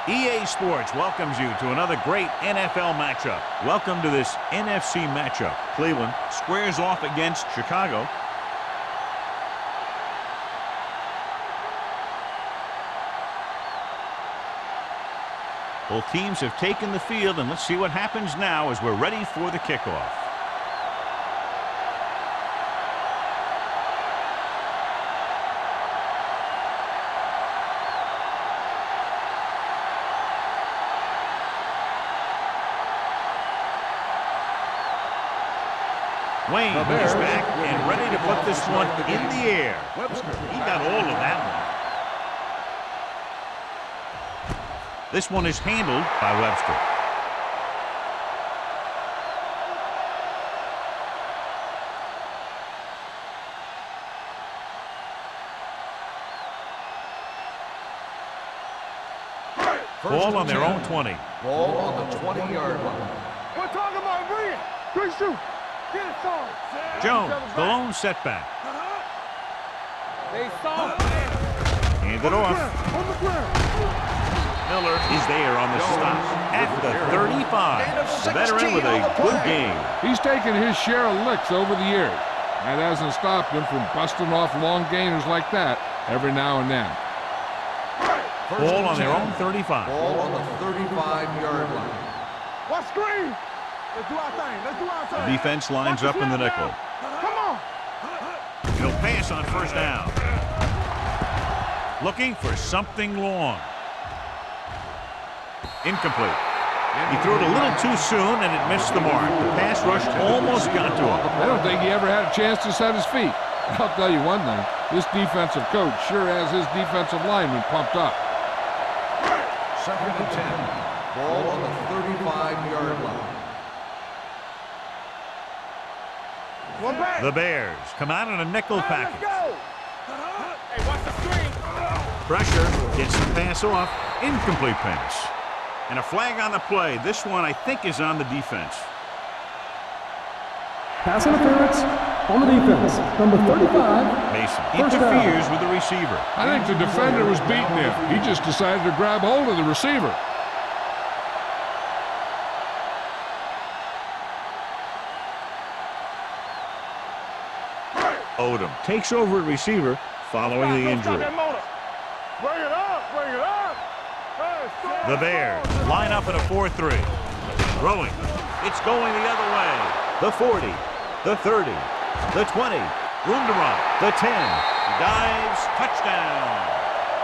EA Sports welcomes you to another great NFL matchup. Welcome to this NFC matchup. Cleveland squares off against Chicago. Both teams have taken the field, and let's see what happens now as we're ready for the kickoff. Wayne is back and ready to put this one in the air. Webster, he got all of that one. This one is handled by Webster. Ball on their own 20. Ball on the 20-yard line. We're talking about bring it. Good shoot. Get it, son. Jones, the lone setback. They saw. Hand it off. On the ground. Miller is there on the stop at the 35. The veteran with a good game. He's taken his share of licks over the years. That hasn't stopped him from busting off long gainers like that every now and then. Ball on their own 35. Ball on the 35-yard line. What screen? Let's do our thing. Let's do our thing. The defense lines up in the nickel. Come on. He'll pass on first down. Looking for something long. Incomplete. He threw it a little too soon, and it missed the mark. The pass rush almost got to him. I don't think he ever had a chance to set his feet. I'll tell you one thing. This defensive coach sure has his defensive lineman pumped up. Second and 10. Ball on the 35-yard line. The Bears come out in a nickel package. Hey, watch the screen. Pressure gets the pass off. Incomplete pass. And a flag on the play. This one, I think, is on the defense. Pass interference on the defense. Number 35. Mason interferes with the receiver. I think the defender was beating him. He just decided to grab hold of the receiver. Odom takes over at receiver following the injury. Bring it up. Bring it up. The Bears line up in a 4-3. Throwing. It's going the other way. The 40. The 30. The 20. Room to run. The 10. Dives. Touchdown.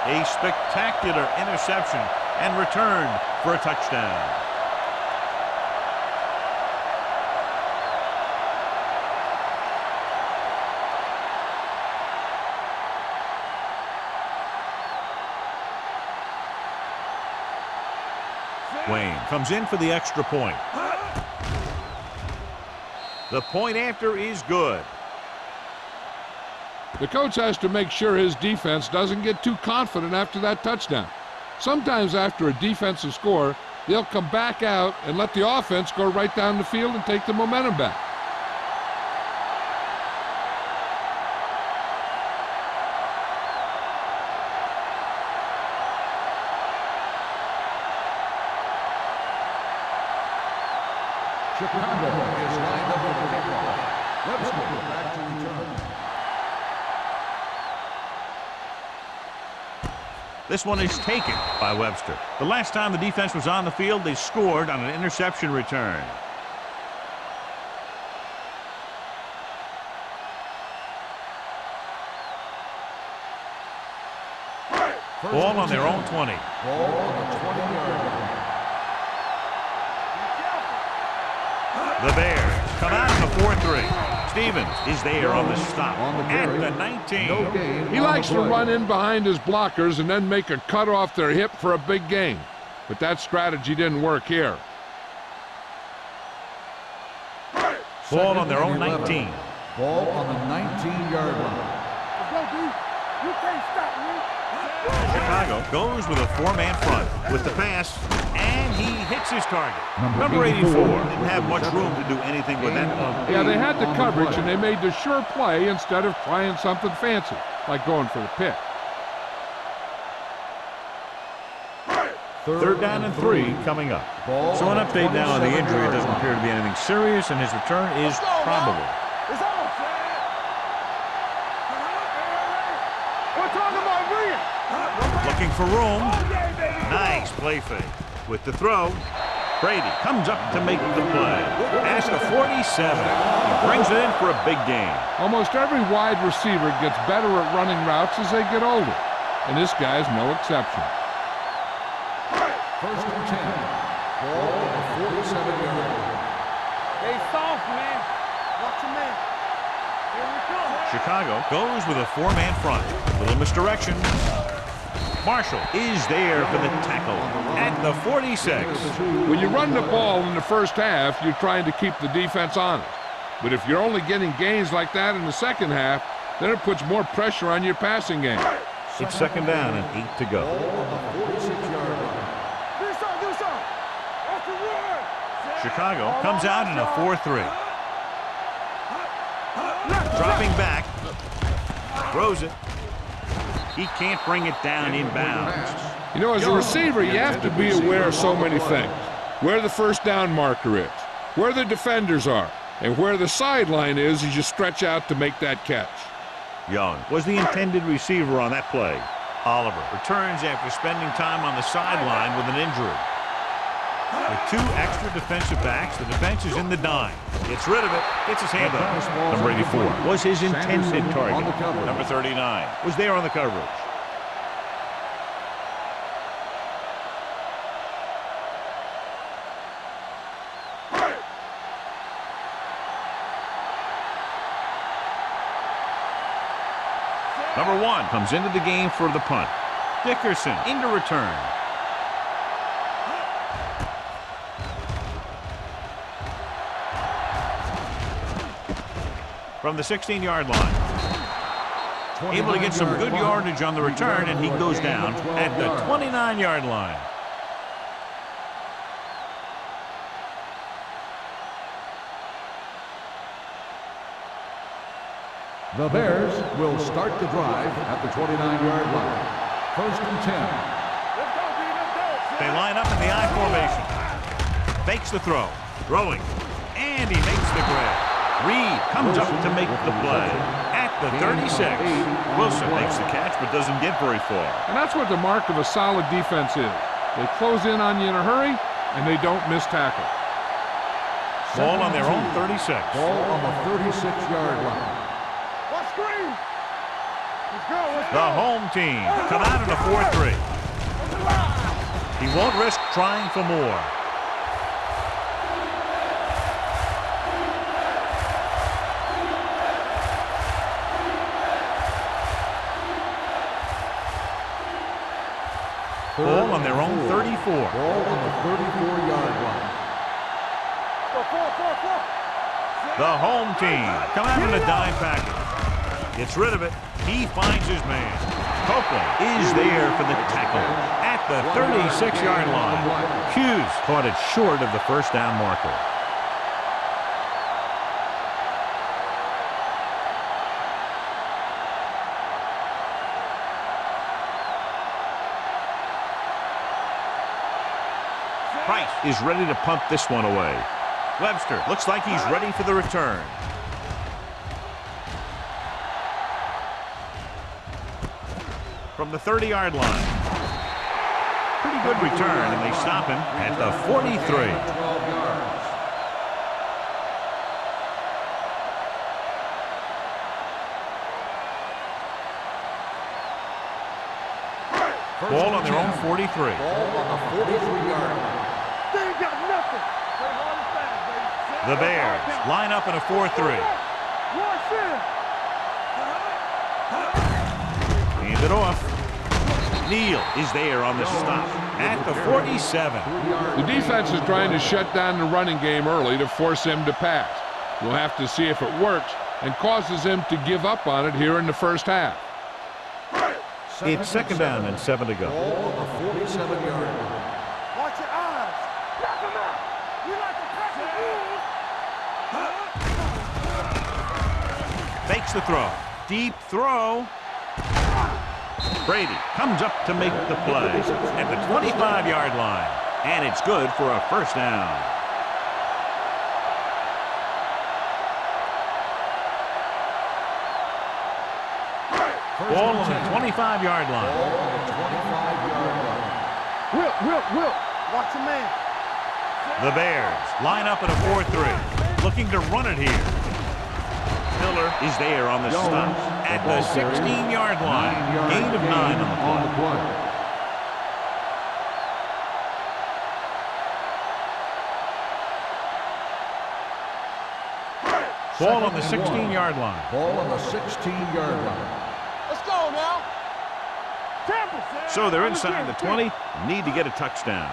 A spectacular interception and return for a touchdown. Wayne comes in for the extra point. The point after is good. The coach has to make sure his defense doesn't get too confident after that touchdown. Sometimes after a defensive score, they'll come back out and let the offense go right down the field and take the momentum back. Chicago is lined up for the kickoff. Webster back to return. This one is taken by Webster. The last time the defense was on the field, they scored on an interception return. Ball on their own 20. Ball on the 20-yard line. The Bears come out in a 4-3. Stevens is there on the stop at the 19. No gain He on likes the to play. run in behind his blockers and then make a cut off their hip for a big gain. But that strategy didn't work here. Ball on their own Second and 19. 11. Ball on the 19-yard line. Let's go, D. You can't stop me. Chicago goes with a four-man front with the pass, and he hits his target. Number 84 didn't have much room to do anything with that one. Yeah, they had the coverage and they made the sure play instead of trying something fancy, like going for the pick. Third down and 3 coming up. So an update now on the injury. It doesn't appear to be anything serious, and his return is probable. It's on. We're talking about brilliant. Looking for room. Nice play fake. With the throw, Brady comes up to make the play. Past the 47. He brings it in for a big gain. Almost every wide receiver gets better at running routes as they get older, and this guy's no exception. First and 10. Ball on the 47-yard line. They soft, man. Watch your man. Here we come. Chicago goes with a four-man front. Little misdirection. Marshall is there for the tackle at the 46. When you run the ball in the first half, you're trying to keep the defense honest. But if you're only getting gains like that in the second half, then it puts more pressure on your passing game. It's second down and 8 to go. Ball on the 46-yard line. Do something. Watch the run. Chicago comes out in a 4-3. Dropping back. Throws it. He can't bring it down inbounds. You know, as a receiver, you have to be aware of so many things. Where the first down marker is, where the defenders are, and where the sideline is as you stretch out to make that catch. Young was the intended receiver on that play. Oliver returns after spending time on the sideline with an injury. With 2 extra defensive backs, the defense is in the dime. Gets rid of it, gets his hand up. Number 84 was his intended target. Number 39 was there on the coverage. Number 1 comes into the game for the punt. Dickerson into return. From the 16-yard line. Able to get some good yardage on the return, and he goes down at the 29-yard line. The Bears will start the drive at the 29-yard line. First and 10. Let's go, D. Let's go. They line up in the I formation. Fakes the throw. Throwing. And he makes the grab. Reed comes up to make the play at the 36. Wilson makes the catch but doesn't get very far. And that's what the mark of a solid defense is. They close in on you in a hurry, and they don't miss tackle. Ball on their own 36. Ball on the 36-yard line. Let's screen. Let's go. Let's The go. home team come out in a 4-3. He won't risk trying for more. Ball on their own 34. Ball on the 34-yard line. Four. The home team come out in a dime package. Gets rid of it. He finds his man. Copeland is there for the tackle at the 36-yard line. Hughes caught it short of the first down marker. Price is ready to punt this one away. Webster looks like he's ready for the return. From the 30-yard line. Pretty good return, and they stop him at the 43. 12 yards. Ball on their own 43. Ball on the 43-yard line. They ain't got nothing. Play hard and fast, baby. The Bears line up in a 4-3. hands it off. Neal is there on the stop at the 47. The defense is trying to shut down the running game early to force him to pass. We'll have to see if it works and causes him to give up on it here in the first half. It's second down and 7 to go. Ball on the 47-yard line. Watch your eyes. Knock him out. You like to crack the rules. Fakes the throw. Deep throw. Brady comes up to make the play at the 25-yard line. And it's good for a first down. Ball on the 25-yard line. Ball on the 25-yard line. Will. Watch your man. The Bears line up in a 4-3, looking to run it here. Miller is there on the stop at the 16-yard line. Gain of 9 on the play. Ball on the 16-yard line. Ball on the 16-yard line. Let's go now. Temple. So they're inside the 20, need to get a touchdown.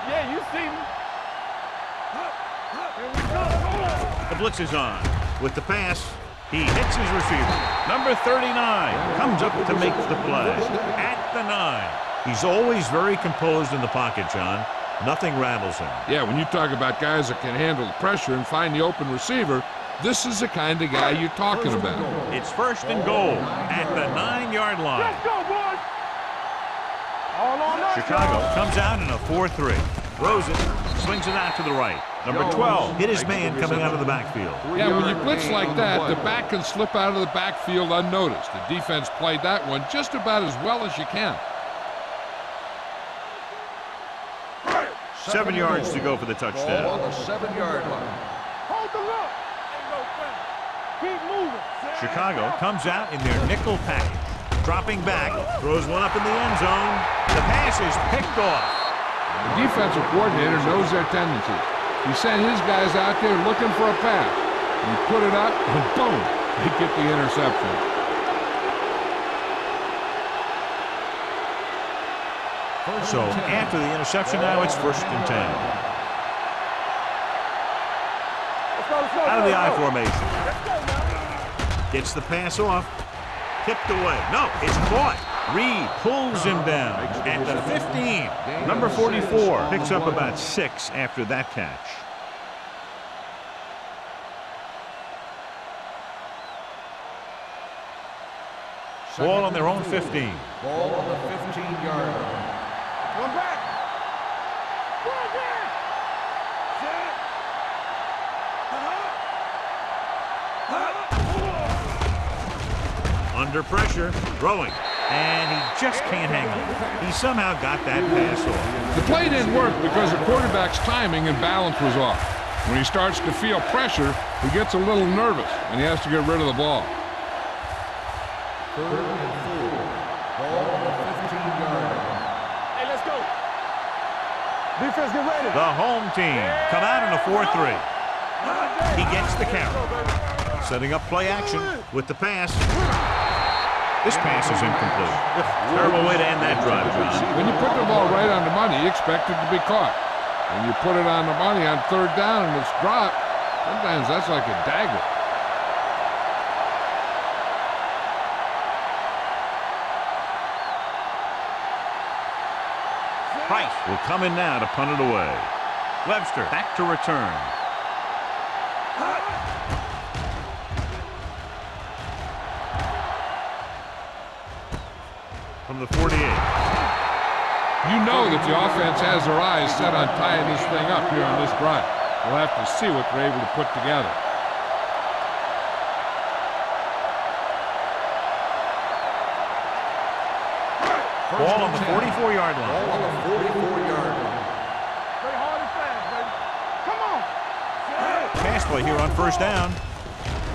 Yeah, you see me. Here we go. The blitz is on. With the pass, he hits his receiver. Number 39 comes up to make the play at the 9. He's always very composed in the pocket, John. Nothing rattles him. Yeah, when you talk about guys that can handle the pressure and find the open receiver, this is the kind of guy you're talking about. It's first and goal at the 9-yard line. Let's go, boys. All on us. Chicago comes out in a 4-3. Throws it, swings it out to the right. Number 12 hit his man coming out of the backfield. Yeah, when you blitz like that, the back can slip out of the backfield unnoticed. The defense played that one just about as well as you can. 7 yards to go for the Ball touchdown. on the 7-yard line. Hold the look. Ain't no thing. Keep moving. Chicago comes out in their nickel package. Dropping back, throws one up in the end zone. The pass is picked off. The defensive coordinator knows their tendencies. He sent his guys out there looking for a pass. He put it up, and boom, they get the interception. So after the interception now, it's first and 10. Out of the I formation. Gets the pass off. Tipped away. No, it's caught. Reed pulls him down at the 15. Number 44 picks up about 6 after that catch. Ball on their own 15. Ball on the 15-yard line. One back. One back. Under pressure, throwing. And he just can't hang on. He somehow got that pass off. The play didn't work because the quarterback's timing and balance was off. When he starts to feel pressure, he gets a little nervous, and he has to get rid of the ball. 3rd and 4. Ball on the 15-yard line. Hey, let's go. Defense, get ready. The home team come out in a 4-3. He gets the count. Setting up play action with the pass. This pass is incomplete. Terrible way to end that drive, John. When you put the ball right on the money, you expect it to be caught. When you put it on the money on 3rd down and it's dropped, sometimes that's like a dagger. Price will come in now to punt it away. Webster back to return. From the 48. You know that the offense has their eyes set on tying this thing up here on this drive. We'll have to see what they're able to put together. Ball on the 44-yard line. Ball on the 44-yard line. Play hard and fast, baby. Come on. Pass play here on first down.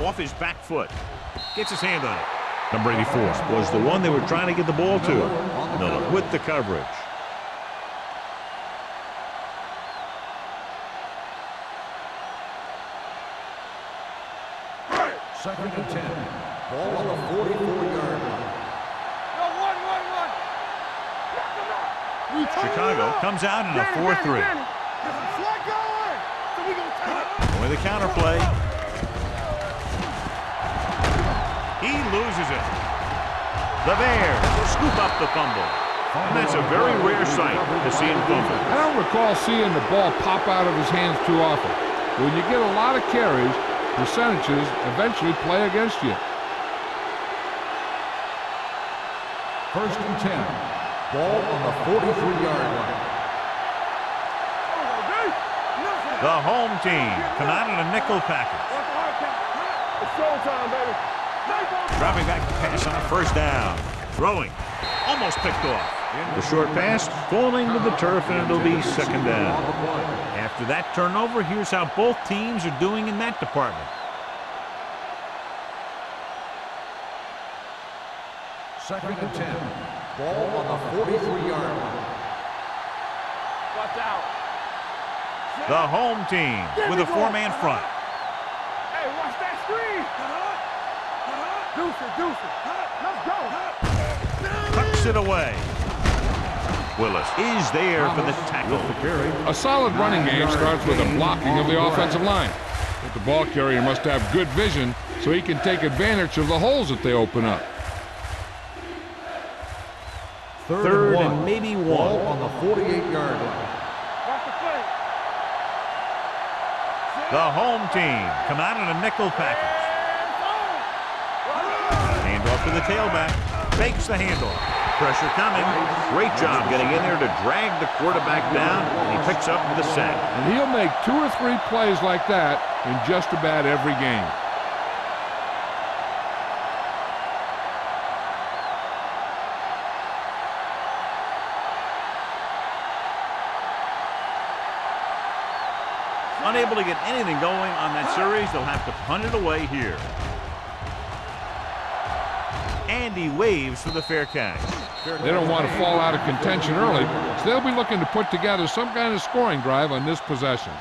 Off his back foot. Gets his hand on it. Number 84 was the one they were trying to get the ball to. Miller with the coverage. Second and 10. Ball on the 44-yard line. Go, one. Chicago comes out in a 4-3. Flag going. So we gonna take it. With a counter play. He loses it. The Bears scoop up the fumble. And that's a very rare sight to see him fumble. I don't recall seeing the ball pop out of his hands too often. When you get a lot of carries, percentages eventually play against you. 1st and 10. Ball on the 43-yard line. The home team come out in a nickel package. It's showtime, baby. Dropping back to pass on a 1st down. Throwing. Almost picked off. The short pass falling to the turf, and it'll be 2nd down. After that turnover, here's how both teams are doing in that department. 2nd and 10. Ball on the 43-yard line. Watch out. The home team with a 4-man front. Hey, watch that screen. Deuce it. Let's go. Tucks it away. Willis is there for the tackle. A solid running game starts with a blocking of the offensive line. But the ball carrier must have good vision so he can take advantage of the holes that they open up. 3rd and maybe 1. Ball on the 48-yard line. Watch the play. The home team come out in a nickel package. Handoff to the tailback. Fakes the handoff. Pressure coming. Great job getting in there to drag the quarterback down, and he picks up the sack. And he'll make 2 or 3 plays like that in just about every game. Unable to get anything going on that series, they'll have to punt it away here. Andy waves for the fair catch. They don't want to fall out of contention early, so they'll be looking to put together some kind of scoring drive on this possession.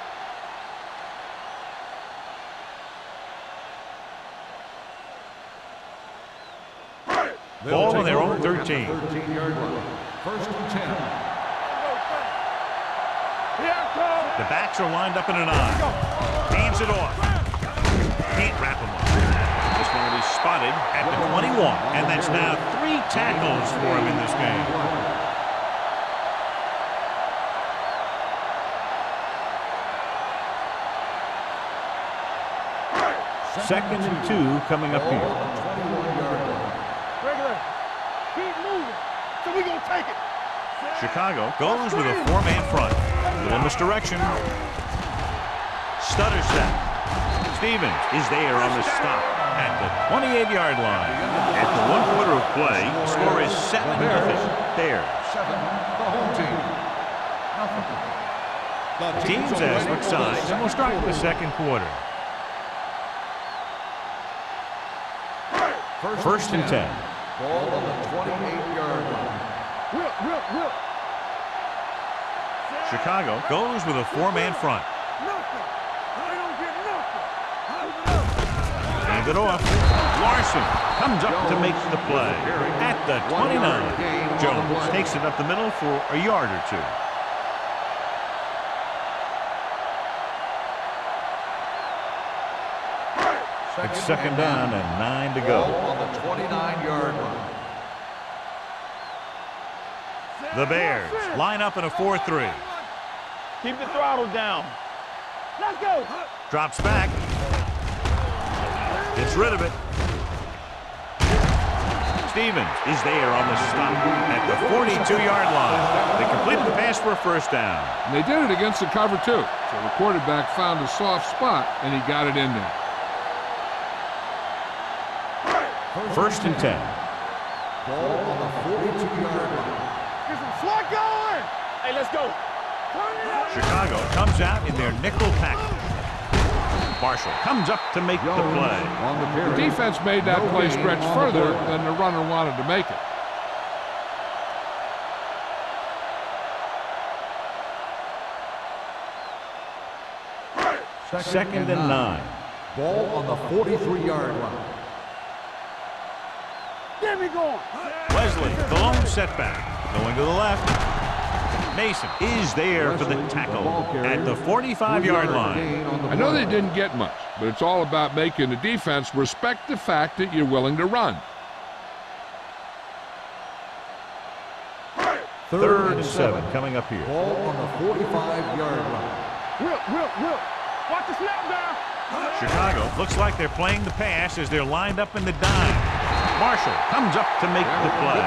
Ball on their own 13. 13-yard line. 1st and 10. Here it comes. The backs are lined up in an eye. Hands it off. Can't wrap him up. This one will be spotted at the 21, and that's now 3 tackles for him in this game. Second and 2 coming up here. Regular. Keep moving. So we gonna take it. Chicago goes with a 4-man front. Little misdirection. Stutter step. Stevens is there on the stop at the 28-yard line. After 1 quarter of play, the score is 7-0. Bears. 7. The home team. Nothing. Teams as switch sides, and we'll start the 2nd quarter. 1st and 10. Ball on the 28-yard line. Whip. Chicago goes with a 4-man front. Nothing. I don't get nothing. Hand it off. Larson comes up to make the play at the 29. Jones takes it up the middle for a yard or 2. It's 2nd down and 9 to Ball go. on the 29-yard line. The Bears line up in a 4-3. Keep the throttle down. Let's go. Drops back. Gets rid of it. Stevens is there on the stop at the 42-yard line. They completed the pass for a 1st down. And they did it against the cover, too. So the quarterback found a soft spot, and he got it in there. 1st and 10. Ball on the 42-yard line. Get some slot going. Hey, let's go. Chicago comes out in their nickel package. Marshall comes up to make the play. On the The carry. defense made that play stretch further than the runner wanted to make it. Second and 9. Ball on the 43-yard line. Get me going. Wesley, the lone setback. Going to the left. Mason is there for the tackle at the 45-yard line. I know they didn't get much, but it's all about making the defense respect the fact that you're willing to run. Third and 7 coming up here. Ball on the 45-yard line. Will. Watch the snap down. Chicago looks like they're playing the pass as they're lined up in the dime. Marshall comes up to make the play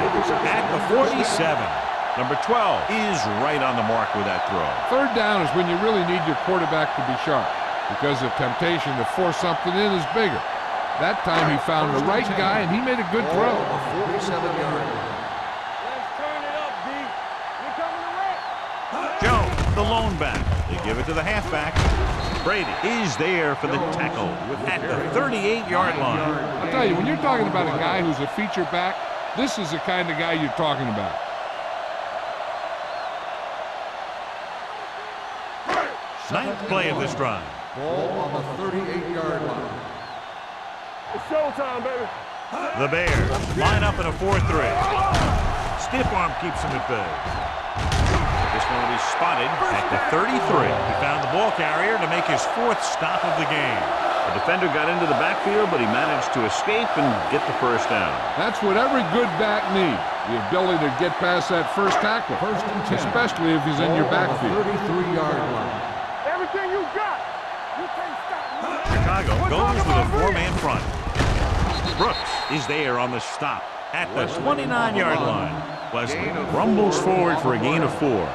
at the 47. Number 12 is right on the mark with that throw. Third down is when you really need your quarterback to be sharp because the temptation to force something in is bigger. That time he found the right guy and he made a good throw. A 47-yard line. Let's turn it up, D. We coming to wreck. Jones, the lone back. They give it to the halfback. Brady is there for the tackle at the 38-yard line. I'll tell you, when you're talking about a guy who's a feature back, this is the kind of guy you're talking about. Ninth play of this drive. Ball on the 38-yard line. It's showtime, baby. The Bears line up in a 4-3. Stiff arm keeps him at bay. This one will be spotted at the 33. He found the ball carrier to make his 4th stop of the game. The defender got into the backfield, but he managed to escape and get the first down. That's what every good back needs, the ability to get past that first tackle, especially if he's in your backfield. 33-yard line. Everything you got. You can't stop me. Chicago goes with a 4-man front. Brooks is there on the stop at the 29-yard line. Wesley rumbles forward for a gain of 4.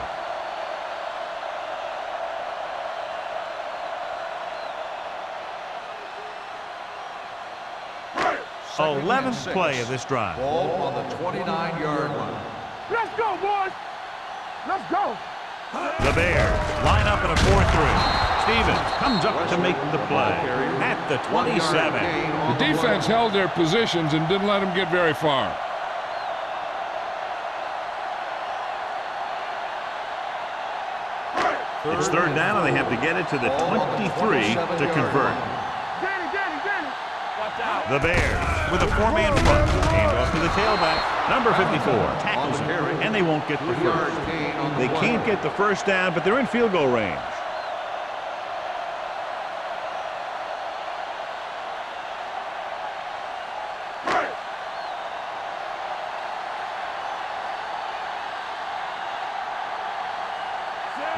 Second and 11th 6. play of this drive. Ball on the 29-yard line. Let's go, boys. Let's go. The Bears line up in a 4-3. Stevens comes up to make the play at the 27. The defense held their positions and didn't let them get very far. It's third down, and they have to get it to the 23 to convert. Danny. Watch out. The Bears with a 4-man front. Hand off to the tailback. Number 54 tackles him, and they won't get the first. They can't get the first down, but they're in field goal range.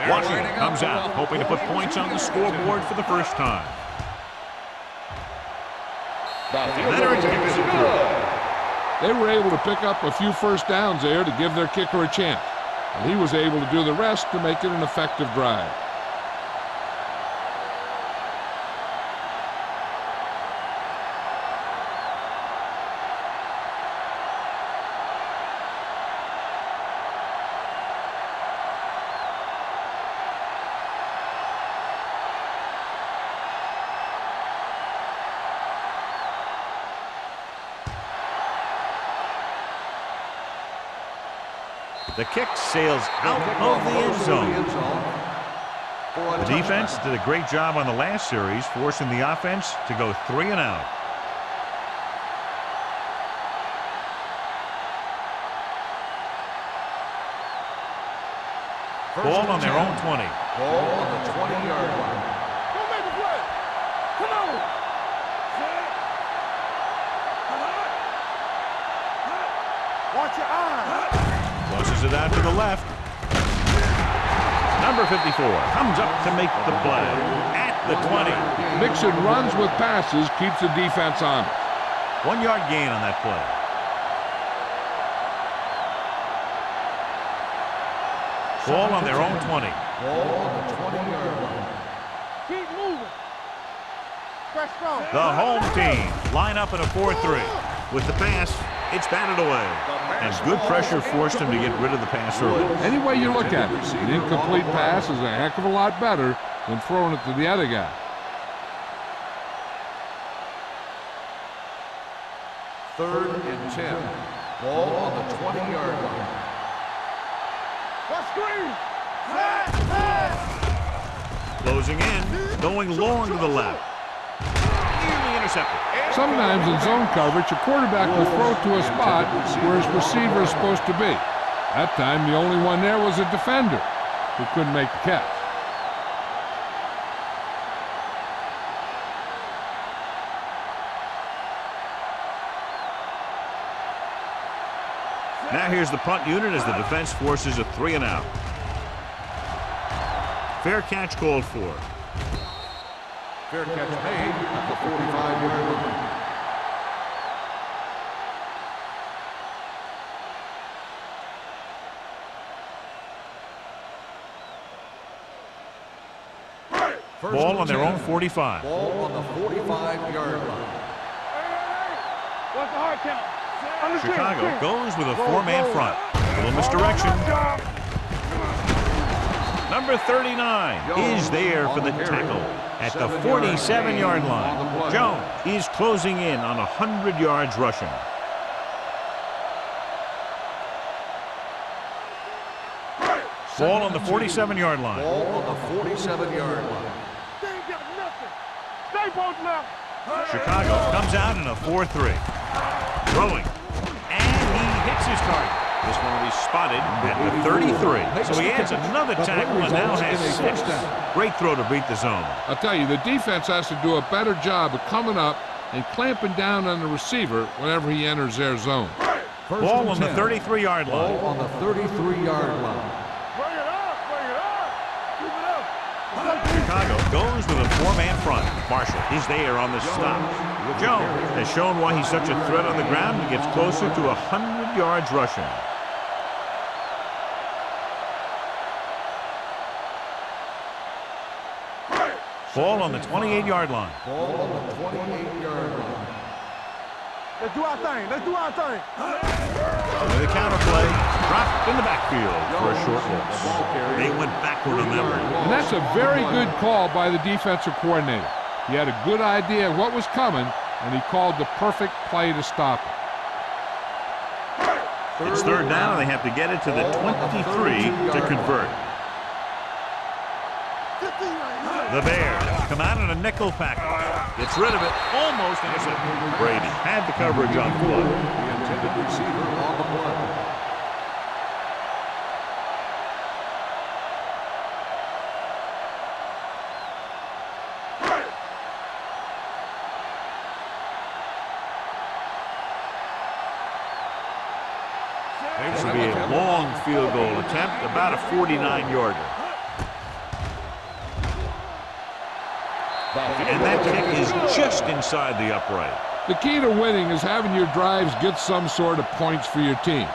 Washington comes out, hoping to put points on the scoreboard for the first time. Veterans gives it through. They were able to pick up a few first downs there to give their kicker a chance. And he was able to do the rest to make it an effective drive. The kick sails out of the end zone. The defense did a great job on the last series, forcing the offense to go 3 and out. Ball on their own 20. Ball on the 20-yard line. Go make a play. Come on. Watch your eyes. Crosses it out to the left. Number 54 comes up to make the play at the 20. Mixing runs with passes keeps the defense honest. 1-yard gain on that play. Ball on their own 20. Ball on the 20-yard line. Keep moving. Fresh strong. The home team line up in a 4-3. With the pass, it's batted away. And good pressure forced him to get rid of the pass early. Any way you look at it, an incomplete pass is a heck of a lot better than throwing it to the other guy. Third and 10. Ball on the 20-yard line. Watch screen. Closing in, going long to the left. Nearly intercepted. Sometimes in zone coverage, a quarterback will throw to a spot where his receiver is supposed to be. That time, the only one there was a defender who couldn't make the catch. Now here's the punt unit as the defense forces a 3-and-out. Fair catch called for. Fair catch made at the 45-yard line. Ball on their own 45. Ball on the 45-yard line. What's the hard count? Chicago goes with a 4-man front. A little misdirection. Number 39 is there for the tackle at the 47-yard line. Jones is closing in on 100 yards rushing. Ball on the 47-yard line. Ball on the 47-yard line. They ain't got nothing. Stay both left. Chicago comes out in a 4-3. Throwing. And he hits his target. This one will be spotted at the 33. So he adds another tackle and now has 6. Great throw to beat the zone. I'll tell you, the defense has to do a better job of coming up and clamping down on the receiver whenever he enters their zone. Ball on the 33-yard line. Ball on the 33-yard line. Bring it up. Bring it up. Keep it up. Chicago goes with a 4-man front. Marshall is there on the stop. Jones has shown why he's such a threat on the ground and gets closer to 100 yards rushing. Ball on the 28-yard line. Ball on the 28-yard line. Let's do our thing. Let's do our thing. With a counter play, dropped in the backfield for a short loss. They went backward on that one. And that's a very good call by the defensive coordinator. He had a good idea of what was coming, and he called the perfect play to stop it. It's third down, and they have to get it to the 23 to convert. The Bears come out in a nickel package. Gets rid of it. Almost intercepted. Brady had the coverage on the play. The intended receiver on the play. This will be a long field goal attempt, about a 49-yarder. And that kick is just inside the upright. The key to winning is having your drives get some sort of points for your team.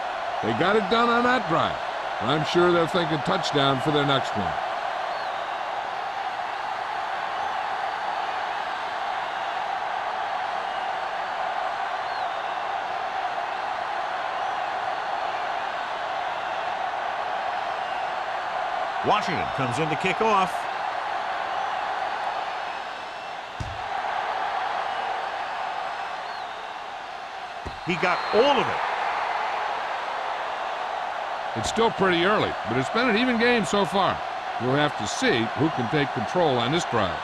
They got it done on that drive. And I'm sure they're thinking touchdown for their next one. Washington comes in to kick off. He got all of it. It's still pretty early, but it's been an even game so far. We'll have to see who can take control on this drive.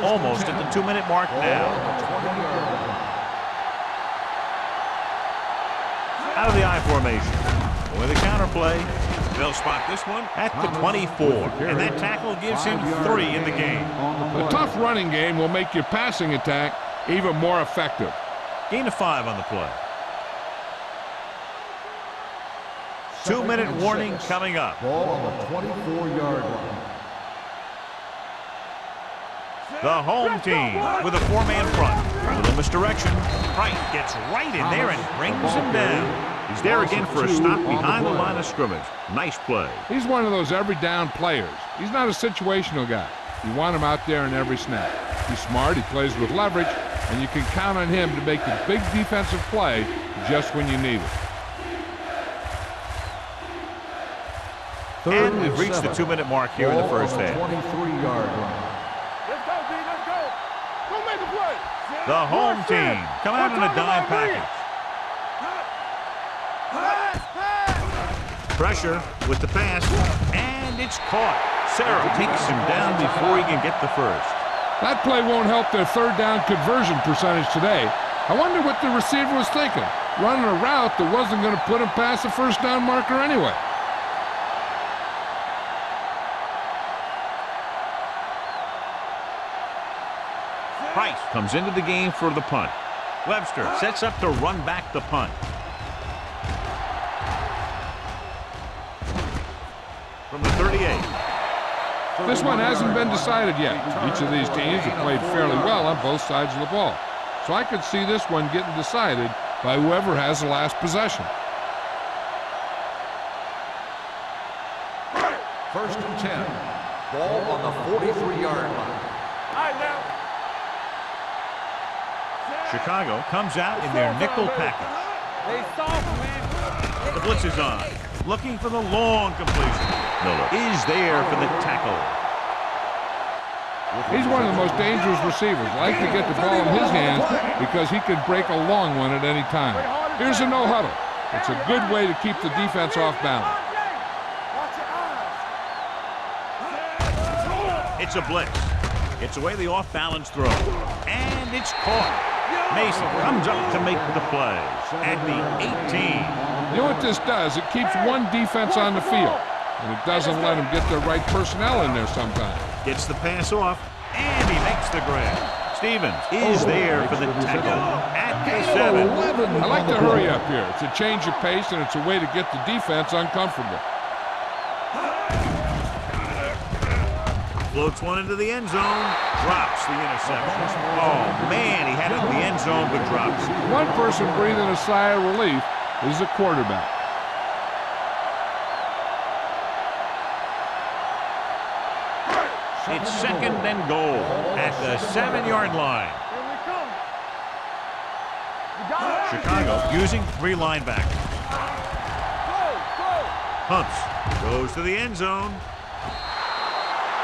Almost at the 2-minute mark now. Out of the I formation. With a counter play. They'll spot this one at the 24. And that tackle gives him 3 in the game. A tough running game will make your passing attack even more effective. Gain of 5 on the play. 2-minute warning coming up. Ball on the 24-yard line. The home team with a 4-man front. A little misdirection. Wright gets right in there and brings him down. He's there again for a stop behind the line of scrimmage. Nice play. He's one of those every down players. He's not a situational guy. You want him out there in every snap. He's smart, he plays with leverage, and you can count on him to make the big defensive play just when you need it. And we've reached the 2-minute mark here in the first half. 23-yard line. Let's go, D. Let's go. Go make a play. The home team come out in a dime package. Pressure with the pass, and it's caught. Sarah takes him down before he can get the first. That play won't help their third down conversion percentage today. I wonder what the receiver was thinking, running a route that wasn't going to put him past the first down marker anyway. Price comes into the game for the punt. Webster sets up to run back the punt. From the 38. This one hasn't been decided yet. Each of these teams have played fairly well on both sides of the ball. So I could see this one getting decided by whoever has the last possession. First and 10. Ball on the 43-yard line. Chicago comes out in their nickel package. They soft, man. The blitz is on. Looking for the long completion. Miller is there for the tackle. He's one of the most dangerous receivers. Like to get the ball in his hands because he can break a long one at any time. Here's a no huddle. It's a good way to keep the defense off balance. It's a blitz. It's away the off-balance throw. And it's caught. Mason comes up to make the play at the 18. You know what this does? It keeps one defense on the field, and it doesn't let them get the right personnel in there sometimes. Gets the pass off, and he makes the grab. Stevens is there for the tackle at the 7. I like to hurry up here. It's a change of pace, and it's a way to get the defense uncomfortable. Floats one into the end zone, drops the interception. Oh, man, he had it in the end zone, but drops it. One person breathing a sigh of relief is the quarterback. It's second and goal at the 7-yard line. Chicago using 3 linebackers. Humps goes to the end zone.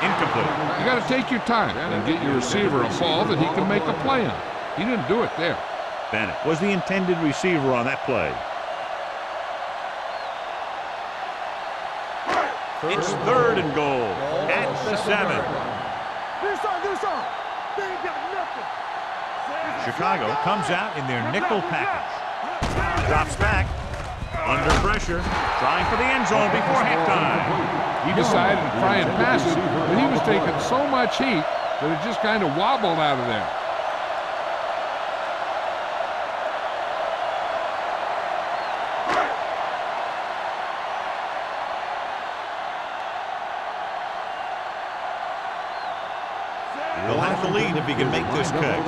Incomplete. You got to take your time and get your receiver a ball that he can make a play on. He didn't do it there. Bennett was the intended receiver on that play. It's third and goal at the 7. Chicago comes out in their nickel package. Drops back. Under pressure. Trying for the end zone before halftime. He decided to try and pass it, but he was taking so much heat that it just kind of wobbled out of there. He'll have the lead if he can make this kick.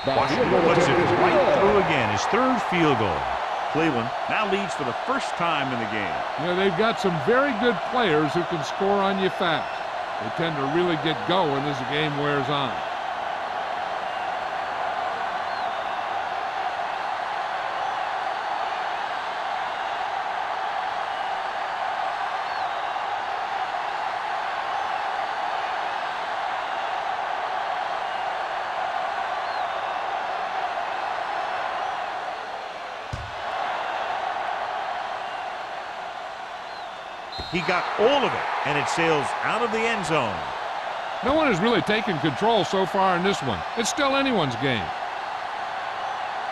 Washington puts it right through again. His third field goal. Cleveland now leads for the first time in the game. You know, they've got some very good players who can score on you fast. They tend to really get going as the game wears on. He got all of it, and it sails out of the end zone. No one has really taken control so far in this one. It's still anyone's game.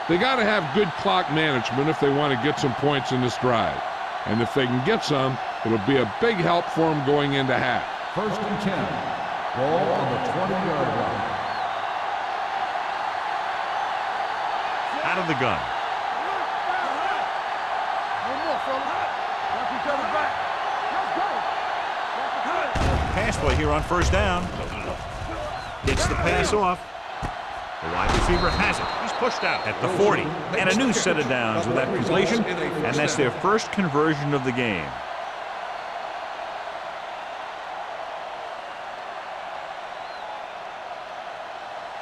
They got to have good clock management if they want to get some points in this drive. And if they can get some, it'll be a big help for them going into half. First and 10. Ball on the 20-yard line. Out of the gun. Pass play here on first down. Gets the pass off. The wide receiver has it. He's pushed out at the 40. And a new set of downs with that completion. And that's their first conversion of the game.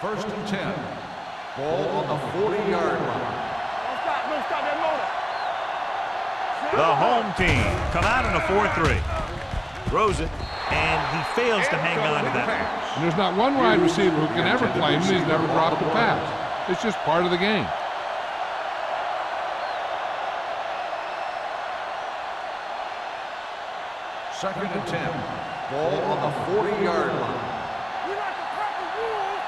First and 10. Ball on the 40-yard line. The home team come out in a 4-3. Throws it, and he fails to hang on to that. And there's not one wide receiver who can ever claim that he's never dropped a pass. It's just part of the game. Second and 10. Ball on the 40-yard line. You like to crack the rules?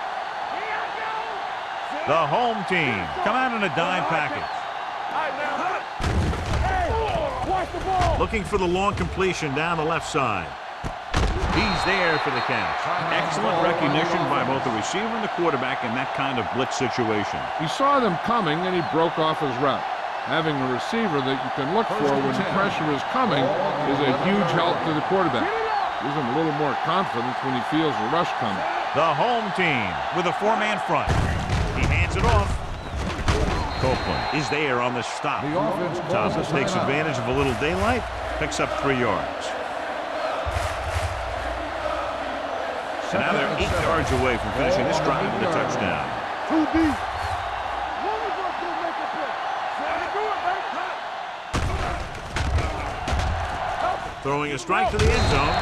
Here I go. The home team come out in a dime package. All right, now. Hey, watch the ball. Looking for the long completion down the left side. He's there for the catch. Excellent recognition by both the receiver and the quarterback in that kind of blitz situation. He saw them coming and he broke off his route. Having a receiver that you can look for when pressure is coming is a huge help to the quarterback. Gives him a little more confidence when he feels the rush coming. The home team with a four-man front. He hands it off. Copeland is there on the stop. The offense calls Thomas a takes timeout. advantage of a little daylight, picks up 3 yards. And now they're 8 yards away from finishing this drive with a touchdown. Too deep. What we gonna do to make a play? Gotta do it, baby. Throwing a strike to the end zone.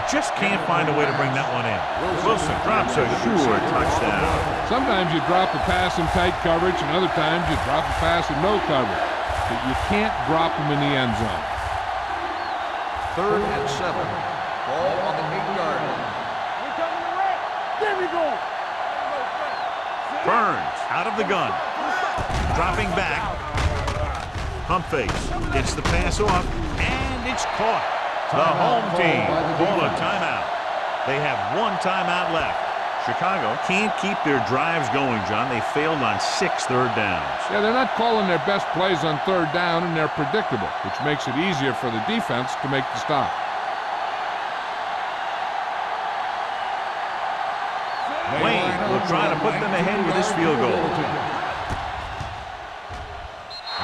Just can't find a way to bring that one in. Wilson drops a sure touchdown. Sometimes you drop a pass in tight coverage, and other times you drop a pass in no coverage. But you can't drop them in the end zone. Third and 7. Ball on the 8-yard line. We coming to red. There we go. Burns out of the gun. Dropping back. Pump fakes. Gets the pass off. And it's caught. The home team call a timeout. They have 1 timeout left. Chicago can't keep their drives going, John. They failed on 6 third downs. Yeah, they're not calling their best plays on third down, and they're predictable, which makes it easier for the defense to make the stop. Wayne will try to put them ahead with this field goal.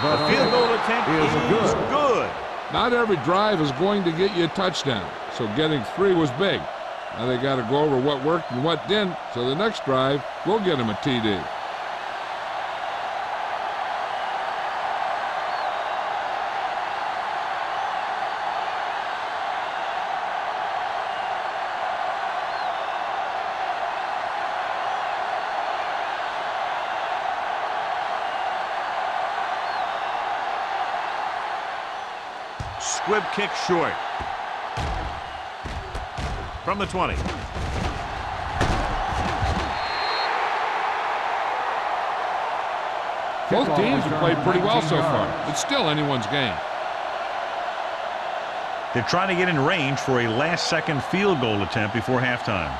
The field goal attempt is good. Not every drive is going to get you a touchdown, so getting 3 was big. Now they got to go over what worked and what didn't, so the next drive will get them a TD. Squib kick short. From the 20. Both teams have played pretty well so far. It's still anyone's game. They're trying to get in range for a last-second field goal attempt before halftime.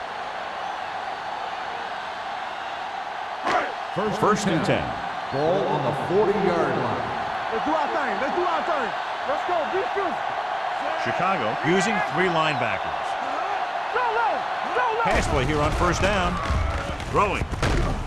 First and 10. Ball on the 40-yard line. Let's do our thing. Let's do our thing. Let's go. Be physical. Chicago using 3 linebackers. Go low. Go low. Pass play here on first down. Throwing.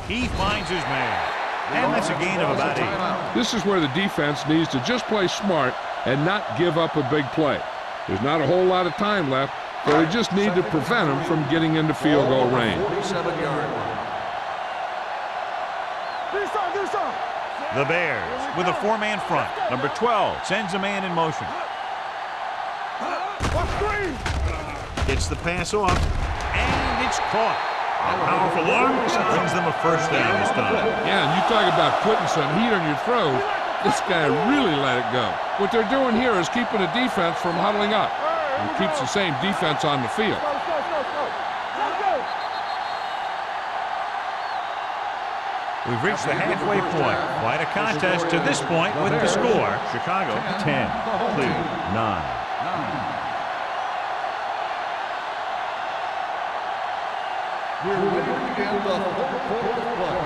He finds his man. And that's a gain of about 8. This is where the defense needs to just play smart and not give up a big play. There's not a whole lot of time left, so they just need to prevent them from getting into field goal range. 47-yard line. Do something. The Bears with a 4-man front. Number 12 sends a man in motion. Watch 3. Gets the pass off. And it's caught. A powerful arm brings them a first down this time. Yeah, and you talk about putting some heat on your throat. This guy really let it go. What they're doing here is keeping the defense from huddling up and keeps the same defense on the field. Let's go. We've reached the halfway point. Quite a contest to this point with the score. Chicago 10, Cleveland 9. We're ready to begin the fourth quarter of play.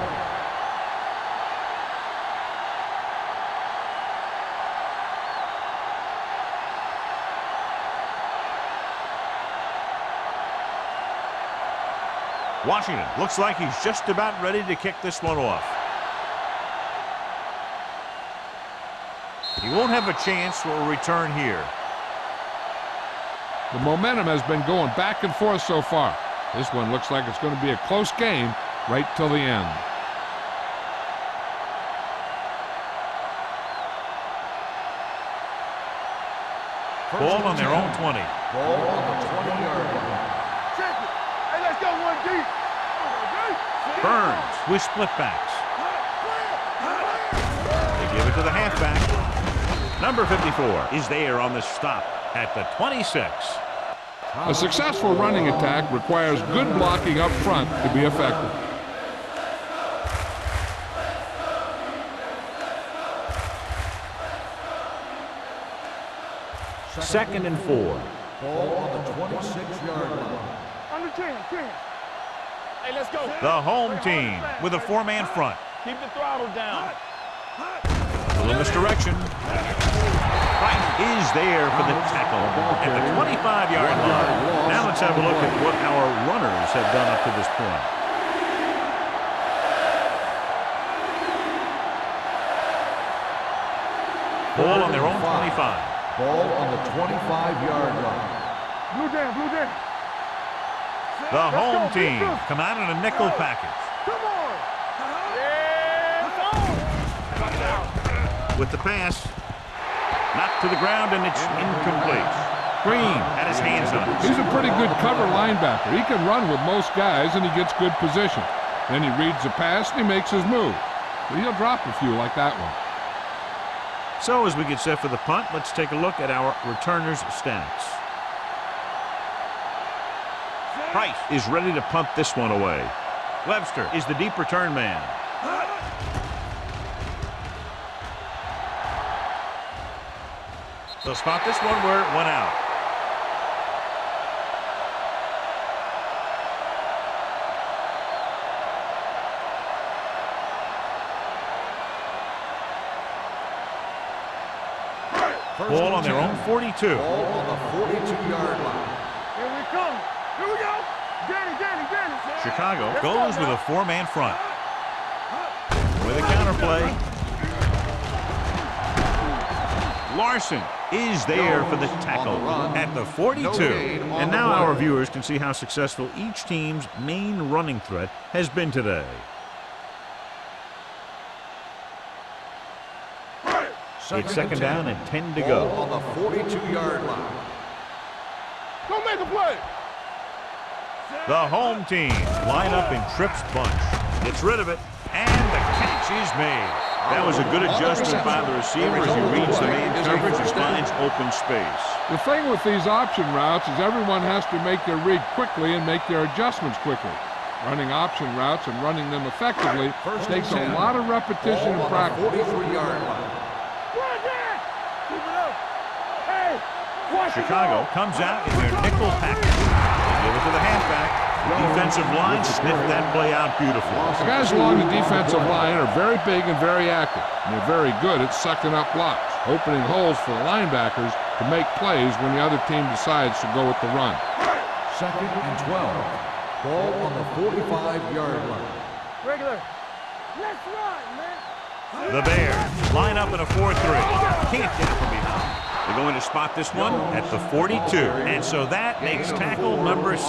Washington looks like he's just about ready to kick this one off. He won't have a chance for a return here. The momentum has been going back and forth so far. This one looks like it's going to be a close game right till the end. Ball on their own 20. Ball on the 20-yard line. Check it. Hey, let's go 1 deep. Burns with split backs. They give it to the halfback. Number 54 is there on the stop at the 26. A successful running attack requires good blocking up front to be effective. Second and 4. Ball on the 26-yard line. Under 10. Hey, let's go. The home team with a 4-man front. Keep the throttle down. A little misdirection. Right is there for the tackle at the 25-yard line. Now let's have a look at what our runners have done up to this point. Ball on their own 25. Ball on the 25-yard line. Blue down. The home team come out in a nickel package. Come on. With the pass, knocked to the ground, and it's incomplete. Green had his hands on it. He's a pretty good cover linebacker. He can run with most guys, and he gets good position. Then he reads the pass, and he makes his move. But he'll drop a few like that one. So as we get set for the punt, let's take a look at our returners' stats. Price is ready to punt this one away. Webster is the deep return man. They'll spot this one where it went out. Ball on their own 42. Ball on the 42-yard line. Here we come. Here we go. Danny. Chicago goes with a 4-man front. With a counterplay. Larson is there for the tackle at the 42. And now our viewers can see how successful each team's main running threat has been today. It's second down and 10 to go. Ball on the 42-yard line. Don't make a play. The home team line up in trips bunch. Gets rid of it, and the catch is made. That was a good adjustment by the receiver as he reads the man coverage and finds open space. The thing with these option routes is everyone has to make their read quickly and make their adjustments quickly. Running option routes and running them effectively takes a lot of repetition and practice. 43-yard line. Chicago comes out in their nickel package. They give it to the halfback. The defensive line sniffed that play out beautifully. The guys along the defensive line are very big and very active. And they're very good at sucking up blocks, opening holes for the linebackers to make plays when the other team decides to go with the run. Second and 12. Ball on the 45-yard line. Regular. Let's run, man. The Bears line up in a 4-3. Can't get it from behind. They're going to spot this one at the 42. And so that makes tackle number 6.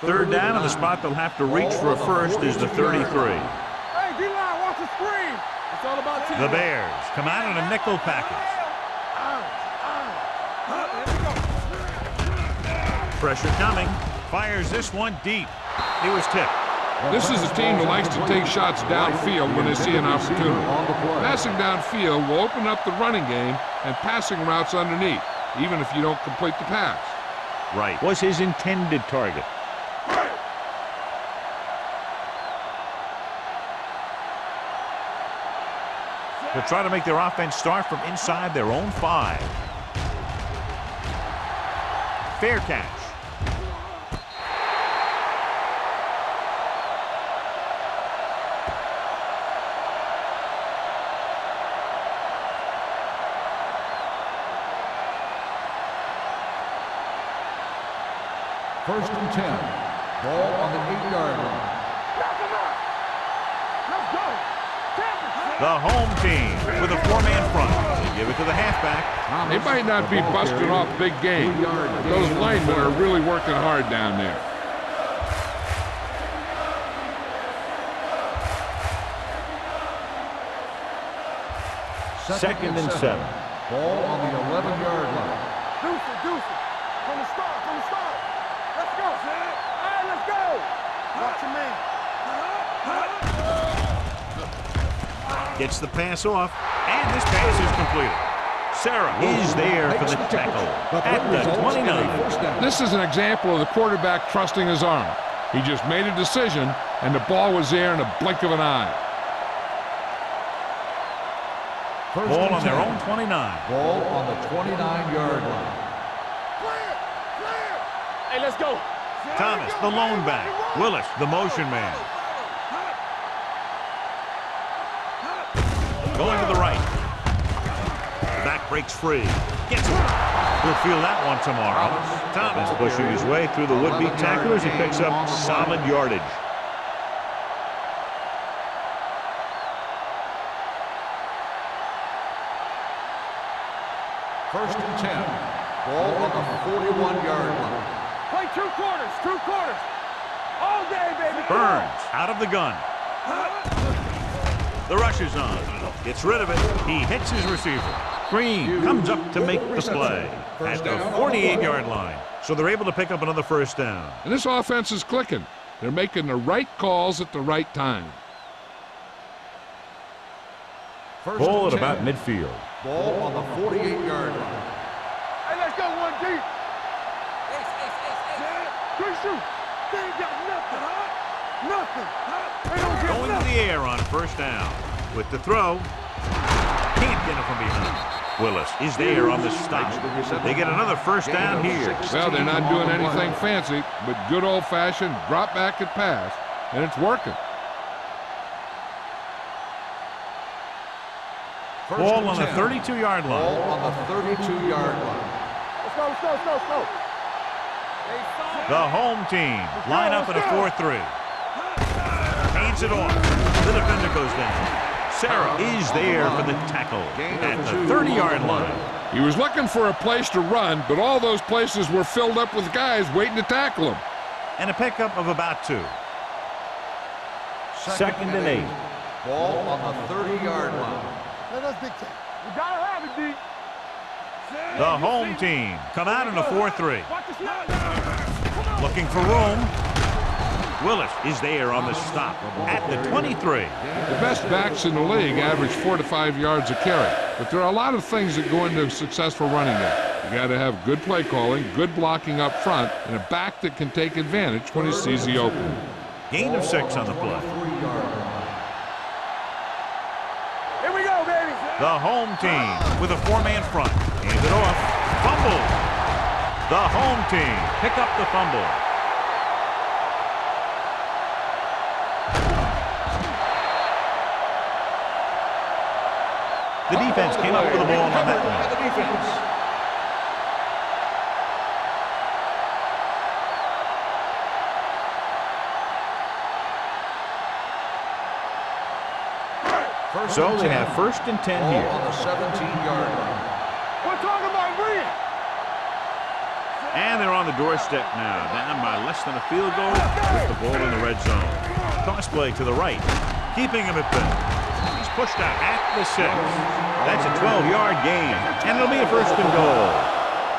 Third down, and the spot they'll have to reach for a first is the 33. Hey, D-line, watch the screen. It's all about team. The Bears come out in a nickel package. Pressure coming. Fires this one deep. It was tipped. This is a team that likes to take shots downfield when they see an opportunity. Passing downfield will open up the running game and passing routes underneath, even if you don't complete the pass. Right. Was his intended target. They'll try to make their offense start from inside their own 5. Fair catch. First and 10. Ball on the 8-yard line. Let's go. The home team with a 4-man front. They give it to the halfback. They might not be busting off big game. Those linemen are really working hard down there. Second and 7. Ball on the 11-yard line. Deuce it. From the start. Let's go. Hey, let's go. Watch your man. Gets the pass off, and this pass is completed. Sarah is there for the tackle at the 29. This is an example of the quarterback trusting his arm. He just made a decision, and the ball was there in a blink of an eye. Ball on their own 29. Ball on the 29-yard line. Hey, let's go. Thomas, the lone back. Willis, the motion man. Going to the right. Back breaks free. Gets it. He'll feel that one tomorrow. Thomas pushing his way through the would-be tacklers. He picks up solid yardage. First and 10. Ball on the 41-yard line. Play 2 quarters, 2 quarters. All day, baby. Burns out of the gun. The rush is on. Gets rid of it. He hits his receiver. Green comes up to make the play at the 48-yard line. So they're able to pick up another first down. And this offense is clicking. They're making the right calls at the right time. Ball at about midfield. Ball on the 48-yard line. Hey, let's go 1 deep. Good shoot. They ain't got nothing, huh? Nothing. They don't get Going to nothing. the air on first down. With the throw. Can't get it from behind. Willis is there on the stop. They get another first down here. Well, they're not doing anything fancy, but good old-fashioned drop back and pass, and it's working. Ball on the 32-yard line. Ball on the 32-yard line. Let's go, let's go, let's go, let's go. The home team line up at a 4-3. Hands it off. The defender goes down. Sarah is there for the tackle at the 30-yard line. He was looking for a place to run, but all those places were filled up with guys waiting to tackle him. And a pickup of about 2. Second and 8. Ball on the 30-yard line. Let us dictate. We gotta have it, D. The home team come out in a 4-3. Watch the snap. Come on. Looking for room. Willis is there on the stop at the 23. The best backs in the league average 4 to 5 yards a carry, but there are a lot of things that go into a successful running game. You got to have good play calling, good blocking up front, and a back that can take advantage when he sees the opening. Gain of 6 on the play. Here we go, baby. The home team with a 4-man front. Hand it off. Fumble. The home team pick up the fumble. The defense came up with the ball on that one. The defense. So they have first and 10 Ball here. on the 17-yard line. We're talking about Bria. And they're on the doorstep now, down by less than a field goal with the ball in the red zone. Toss play to the right, keeping him at bay. He's pushed out at the 6. That's a 12-yard gain, and it'll be a first and goal.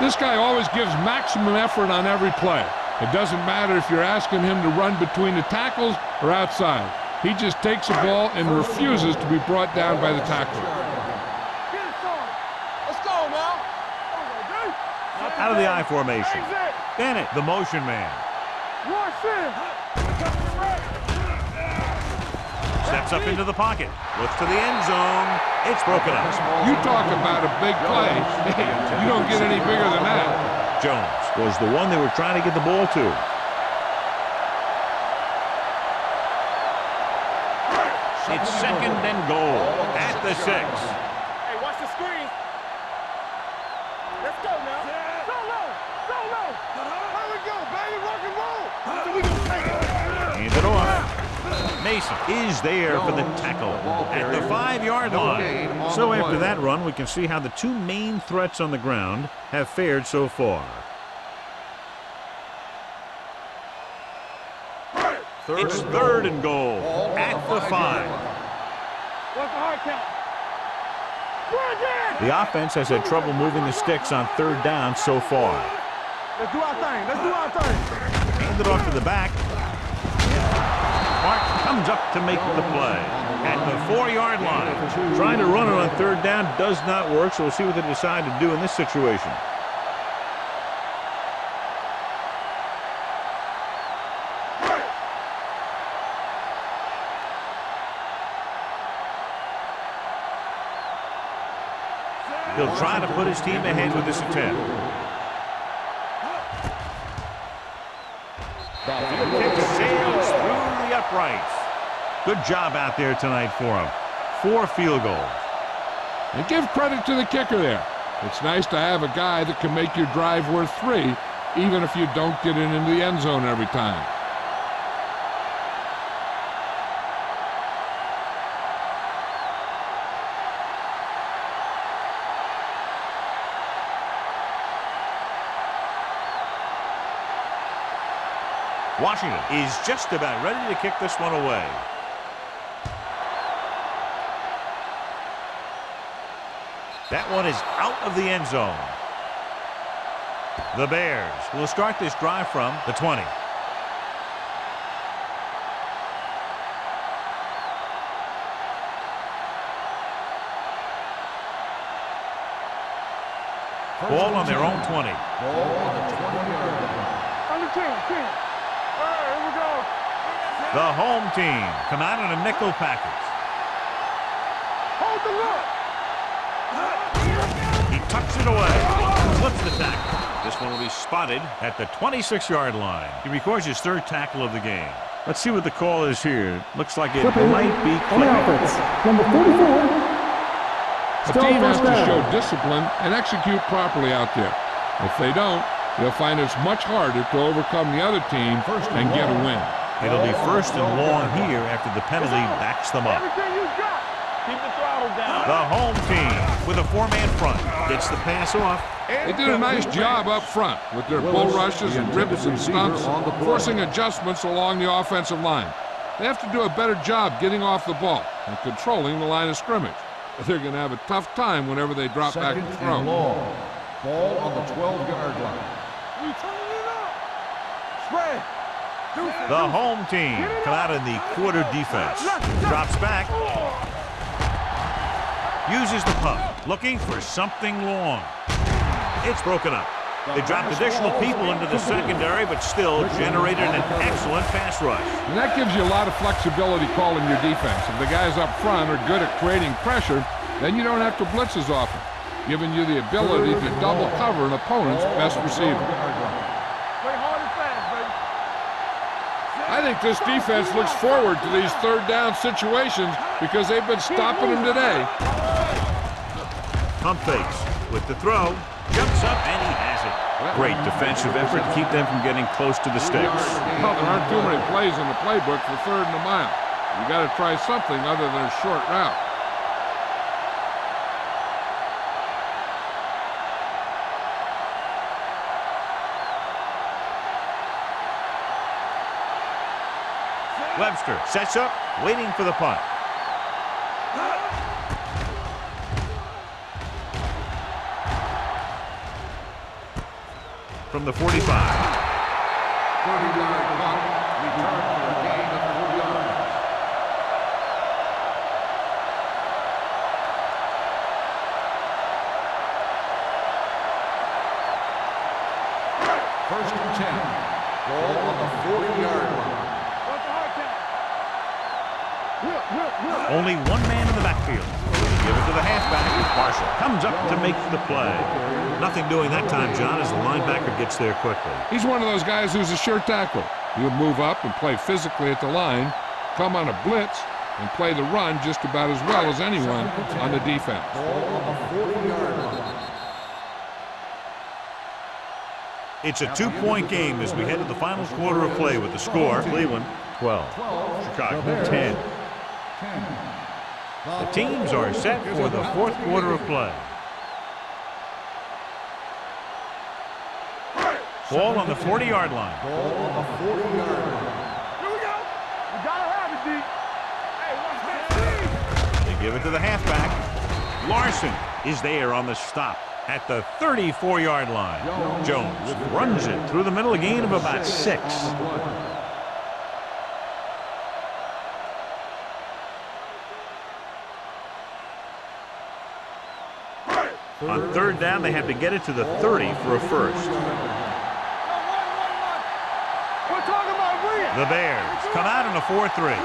This guy always gives maximum effort on every play. It doesn't matter if you're asking him to run between the tackles or outside. He just takes the ball and refuses to be brought down by the tackler. Get it started. Let's go now. Out of the I formation. Exit. Bennett, the motion man. Rush in. Steps up into the pocket. Looks to the end zone. It's broken up. You talk about a big play. You don't get any bigger than that. Jones was the one they were trying to get the ball to. It's second and goal at the 6. Hey, watch the screen. Let's go now. So low. So low. Here we go, baby. Rock and roll. So we gonna take it. Hand it off. Mason is there for the tackle at the 5-yard line. So after that run, we can see how the 2 main threats on the ground have fared so far. It's third and goal at the 5. What's the hard count? The offense has had trouble moving the sticks on third down so far. Let's do our thing. Let's do our thing. Hand it off to the back. apart, comes up to make the play at the 4-yard line. Trying to run it on third down does not work, so we'll see what they decide to do in this situation. He'll try to put his team ahead with this attempt. The kick sails through the uprights. Good job out there tonight for him. 4 field goals. And give credit to the kicker there. It's nice to have a guy that can make your drive worth 3, even if you don't get it into the end zone every time. Washington is just about ready to kick this one away. That one is out of the end zone. The Bears will start this drive from the 20. Ball on their own 20. Ball on the 20-yard line. On the 10. All right, here we go. The home team come out in a nickel package. Hold the look. He tucks it away. Flips the tackle. This one will be spotted at the 26-yard line. He records his 3rd tackle of the game. Let's see what the call is here. Looks like it might be On the offense, number 44. The team has to show discipline and execute properly out there. If they don't, they'll find it's much harder to overcome the other team and get a win. It'll be 1st and long here after the penalty backs them up. Everything you got. Keep the throttle down. The home team with a 4-man front gets the pass off. They did a nice job up front with their bull rushes and rips and stunts, forcing adjustments along the offensive line. They have to do a better job getting off the ball and controlling the line of scrimmage. They're going to have a tough time whenever they drop back to throw. Long. Ball on the 12-yard line. We turning it up. Spread. The home team come out in the quarter defense. Drops back. Uses the punt. Looking for something long. It's broken up. They dropped additional people into the secondary, but still generated an excellent pass rush. And that gives you a lot of flexibility calling your defense. If the guys up front are good at creating pressure, then you don't have to blitz as often, giving you the ability to double cover an opponent's best receiver. Play hard and fast, baby. I think this defense looks forward to these 3rd down situations because they've been stopping them today. Pump fakes with the throw. Jumps up and he has it. Great defensive effort to keep them from getting close to the sticks. Well, there aren't too many plays in the playbook for 3rd and a mile. You got to try something other than a short route. Webster sets up, waiting for the punt. From the 45. 30-yard punt. Return for a gain of 4 yards. First and 10. Ball on the 40-yard line. What's the hard count? Only 1 man in the backfield. Give it to the halfback. Marshall comes up to make the play. Nothing doing that time, John, as the linebacker gets there quickly. He's one of those guys who's a sure tackler. He'll move up and play physically at the line, come on a blitz, and play the run just about as well as anyone on the defense. Ball on the 40-yard line. It's a 2-point game as we head to the final quarter of play with the score. Cleveland 12, Chicago 10. The teams are set for the 4th quarter of play. Ball on the 40-yard line. Ball on the 40-yard line. Here we go. We gotta have it, D. Hey, watch that. They give it to the halfback. Larson is there on the stop at the 34-yard line. Jones runs it through the middle, a gain of about 6. On third down, they have to get it to the 30 for a first. We're talking about Williams. The Bears come out in a 4-3.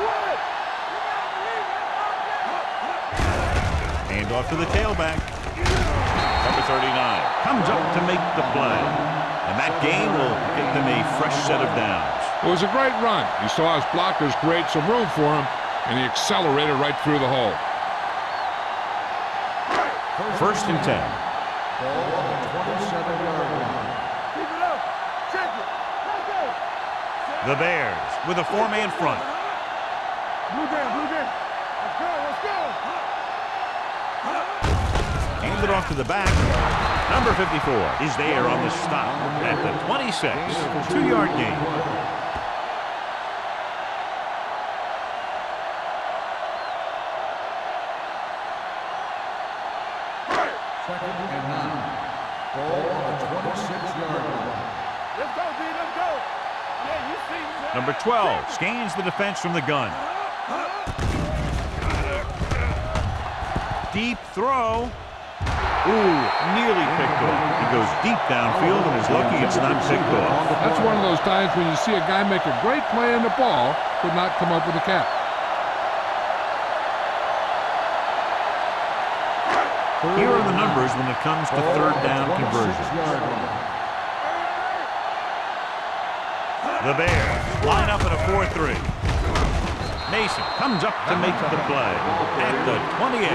Hand off to the tailback. Number 39 comes up to make the play. And that gain will get them a fresh set of downs. It was a great run. He saw his blockers create some room for him, and he accelerated right through the hole. First and 10. Ball on the 27-yard line. Keep it up. Check it. Let's go. The Bears with a four-man front. Blue down, blue down. Let's go, let's go. Hands it off to the back. Number 54 is there on the stop at the 26. 2-yard gain. Second and 9. Ball on the 26-yard line. Let's go, D, let's go. Yeah, you see me. Number 12 scans the defense from the gun. Deep throw. Ooh, nearly picked off. He goes deep downfield and is lucky it's not picked off. That's one of those times when you see a guy make a great play on the ball, but not come up with a catch. Here are the numbers when it comes to third down conversions. The Bears line up in a 4-3. Mason comes up to make the play at the 28.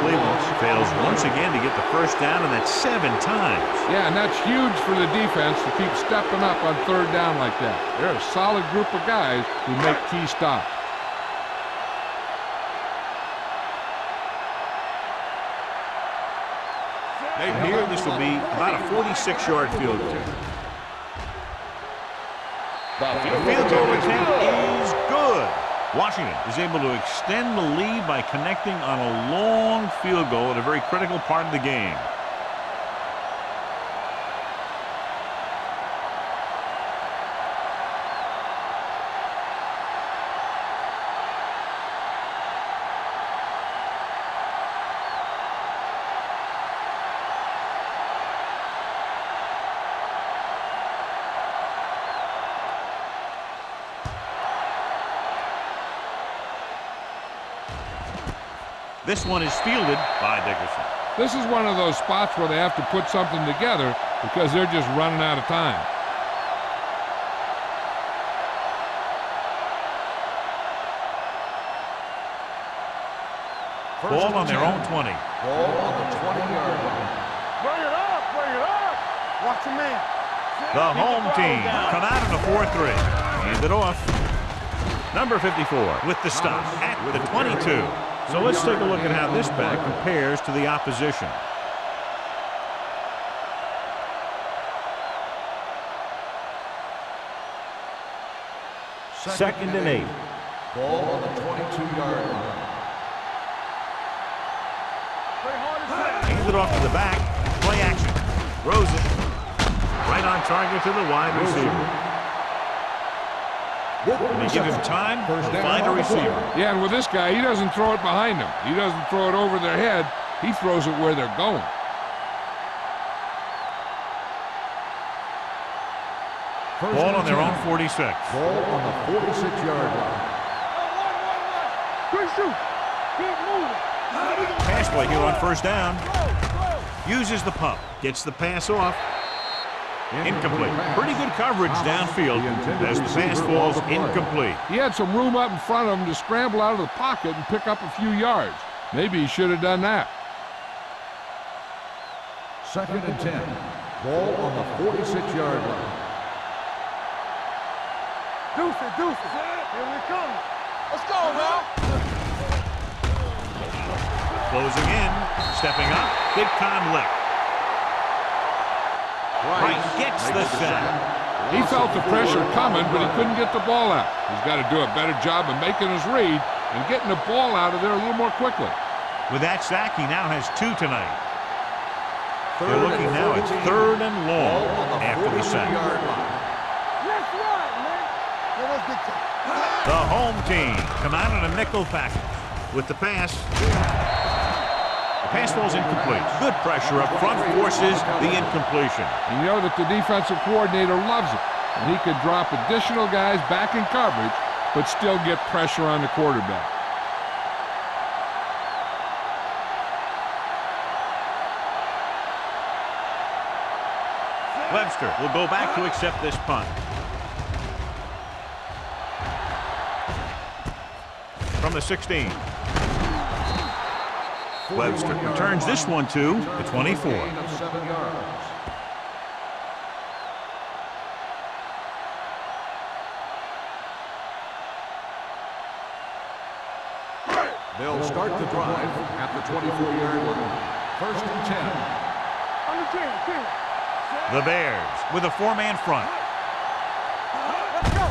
Cleveland fails once again to get the first down, and that's 7 times. Yeah, and that's huge for the defense to keep stepping up on third down like that. They're a solid group of guys who make key stops. Here, this will be about a 46-yard field goal. The field goal attempt is good. Washington is able to extend the lead by connecting on a long field goal at a very critical part of the game. This one is fielded by Dickerson. This is one of those spots where they have to put something together because they're just running out of time. Ball on their own 20. Ball on the 20-yard line. Bring it up, bring it up. Watch your man. The home team come out in a 4-3. Hand it off. Number 54 with the stop at the 22. So let's take a look at how this back compares to the opposition. Second and 8. Ball on the 22-yard line. Hands it off to the back. Play action. Throws it. Right on target to the wide receiver. And they give him time to find a receiver. Yeah, and with this guy, he doesn't throw it behind them. He doesn't throw it over their head. He throws it where they're going. Ball on their own 46. Ball on the 46-yard line. Quick shoot. Keep moving. Pass play here on first down. Uses the pump. Gets the pass off. Incomplete. Pretty good coverage downfield as the pass falls incomplete. He had some room up in front of him to scramble out of the pocket and pick up a few yards. Maybe he should have done that. Second and 10. Ball on the 46-yard line. Deuces, deuces. Here we come. Let's go, man. Closing in. Stepping up. Big time lick. Right gets the sack. He felt the pressure coming, but he couldn't get the ball out. He's got to do a better job of making his read and getting the ball out of there a little more quickly. With that sack, he now has 2 tonight. They're looking now at third and long after the sack. Let's run, man. Let's get to it. The home team come out in a nickel package with the pass. The pass falls incomplete. Good pressure up front forces the incompletion. You know that the defensive coordinator loves it. And he could drop additional guys back in coverage, but still get pressure on the quarterback. Webster will go back to accept this punt. From the 16. Webster returns this one to the 24. Gain of 7 yards. They'll start the drive at the 24-yard line. 1st and 10. On the 10. The Bears with a 4-man front. Let's go.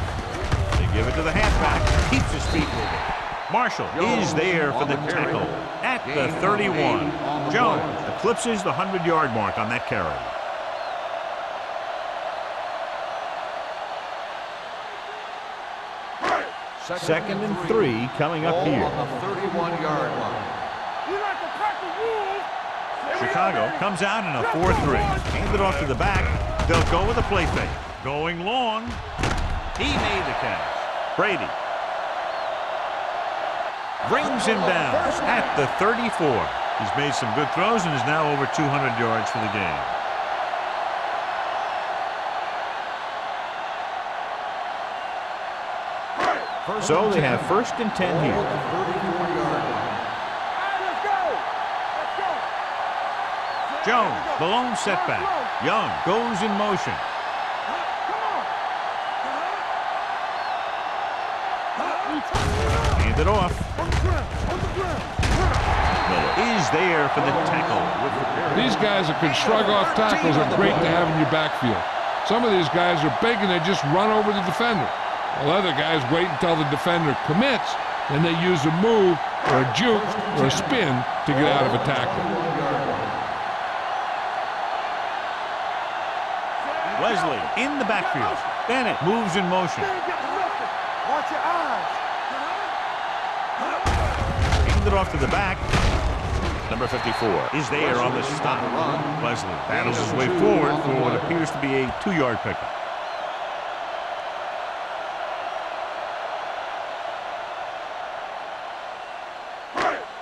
They give it to the halfback. Keeps his feet moving. Marshall is there for the tackle at the 31. Jones eclipses the 100-yard mark on that carry. Second and 3 coming up here. On the 31-yard line. We like to crack the rules. Chicago comes out in a 4-3. Hand it off to the back. They'll go with a play fake. Going long. He made the catch. Brady brings him down at the 34. He's made some good throws and is now over 200 yards for the game. So they have 1st and 10 here. Let's go. Jones, the lone setback. Young goes in motion. Hand it off. Miller is there for the tackle. These guys that can shrug off tackles are great to have in your backfield. Some of these guys are big and they just run over the defender. While other guys wait until the defender commits, then they use a move or a juke or a spin to get out of a tackle. Wesley in the backfield. Bennett moves in motion. Watch your eyes. Hand it off to the back. Number 54 is there on the stop. Wesley battles his way forward for what appears to be a 2-yard pickup.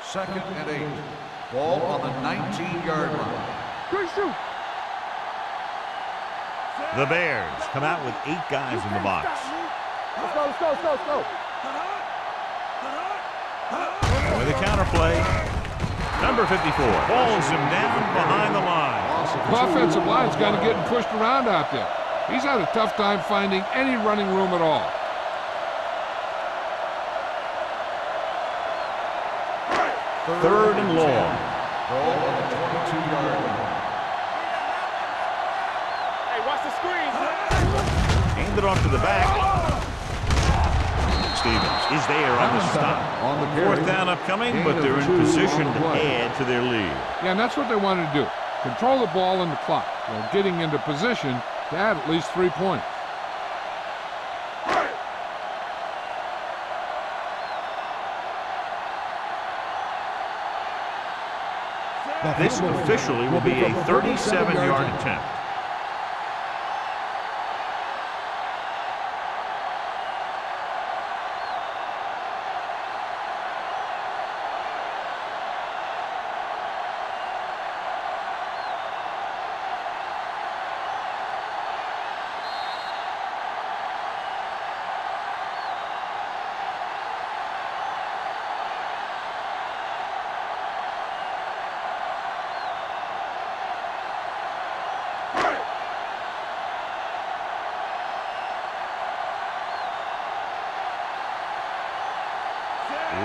Second and 8. Ball on the 19-yard line. Good shoot. The Bears come out with 8 guys in the box. Let's go. With a counterplay. Number 54 falls him down behind the line. The offensive line's got to get pushed around out there. He's had a tough time finding any running room at all. Third and long. Ball on the 22-yard line. Hey, watch the screen. Hand it off to the back. Stevens is there on the stop. On the carry. 4th down upcoming, but they're in position to add to their lead. Yeah, and that's what they want to do. Control the ball and the clock while getting into position to add at least 3 points. This officially will be a 37-yard attempt.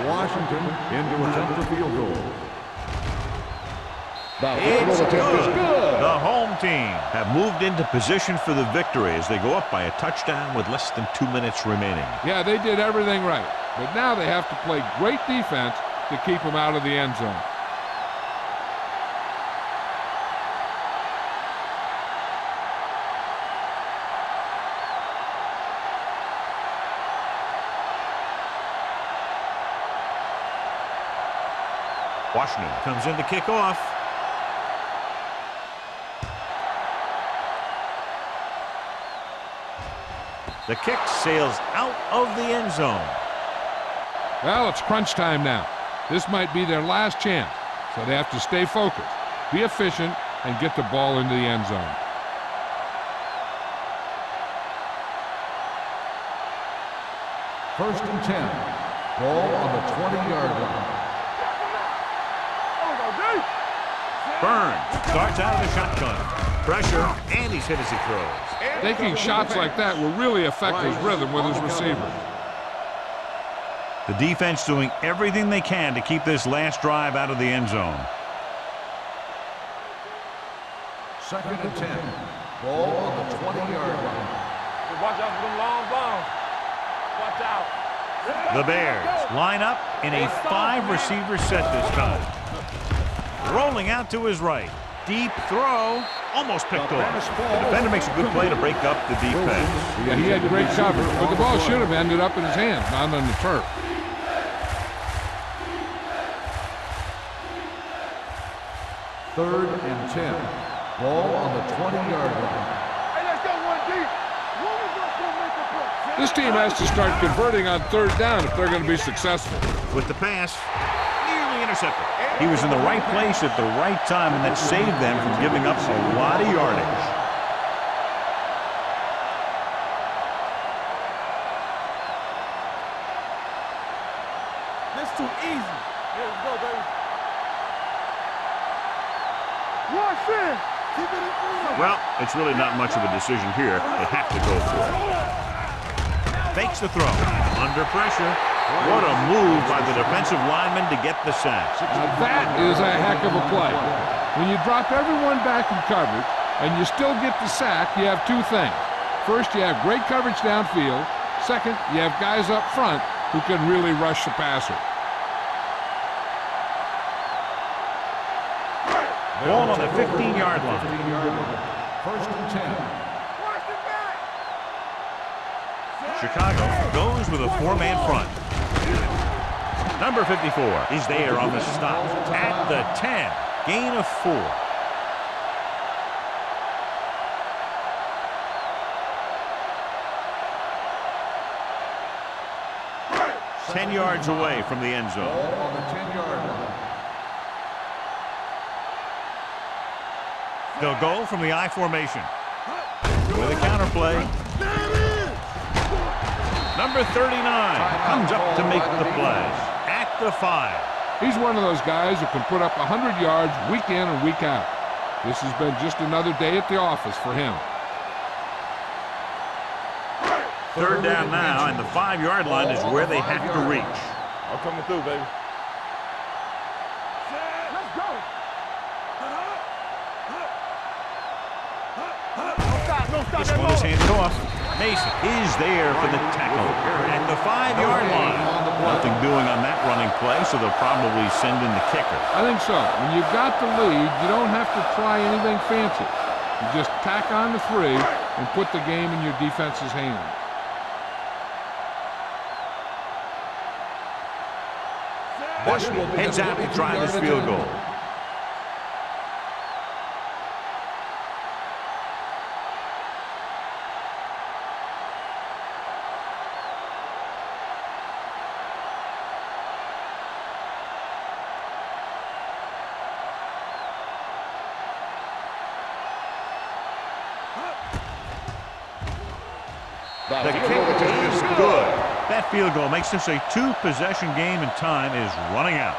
Washington into attempt the field goal. It's good. The home team have moved into position for the victory as they go up by a touchdown with less than 2 minutes remaining. Yeah, they did everything right. But now they have to play great defense to keep them out of the end zone. Washington comes in to kick off. The kick sails out of the end zone. Well, it's crunch time now. This might be their last chance, so they have to stay focused, be efficient, and get the ball into the end zone. First and 10. Ball on the 20-yard line. Burns starts out of the shotgun. Pressure, and he's hit as he throws. Taking shots like that will really affect his rhythm with his receivers. The defense doing everything they can to keep this last drive out of the end zone. Second and 10. Ball on the 20-yard line. Watch out for them long bombs. Watch out. The Bears line up in a 5-receiver set this time. Rolling out to his right. Deep throw. Almost picked off. The defender makes a good play to break up the defense. Yeah, he had great cover, but the ball should have ended up in his hands, not on the turf. Third and 10. Ball on the 20-yard line. Hey, let's go one deep. What was up to make a play? This team has to start converting on third down if they're going to be successful. With the pass, nearly intercepted. He was in the right place at the right time, and that saved them from giving up a lot of yardage. That's too easy. Let's go, baby. Watch it. Keep it in front. Well, it's really not much of a decision here. They have to go for it. Fakes the throw. Under pressure. What a move by the defensive lineman to get the sack. Now that is a heck of a play. When you drop everyone back in coverage and you still get the sack, you have two things. First, you have great coverage downfield. Second, you have guys up front who can really rush the passer. Ball on the 15-yard line. First and 10. Chicago goes with a 4-man front. Number 54 is there on the stop at the 10. Gain of 4. Ten yards away from the end zone. Ball on the 10-yard line. They'll go from the I formation. With a counterplay. Number 39 comes up to make the play at the 5. He's one of those guys who can put up 100 yards week in and week out. This has been just another day at the office for him. Third down now, and the 5-yard line is where they have to reach. I'm coming through, baby. Let's go. This one is handed off. Mason is there for the tackle at the 5-yard line. Nothing doing on that running play, so they'll probably send in the kicker. I think so. When you've got the lead, you don't have to try anything fancy. You just tack on the 3 and put the game in your defense's hands. Washington heads out to try this field goal. The kick is good. That field goal makes this a 2-possession game, and time is running out.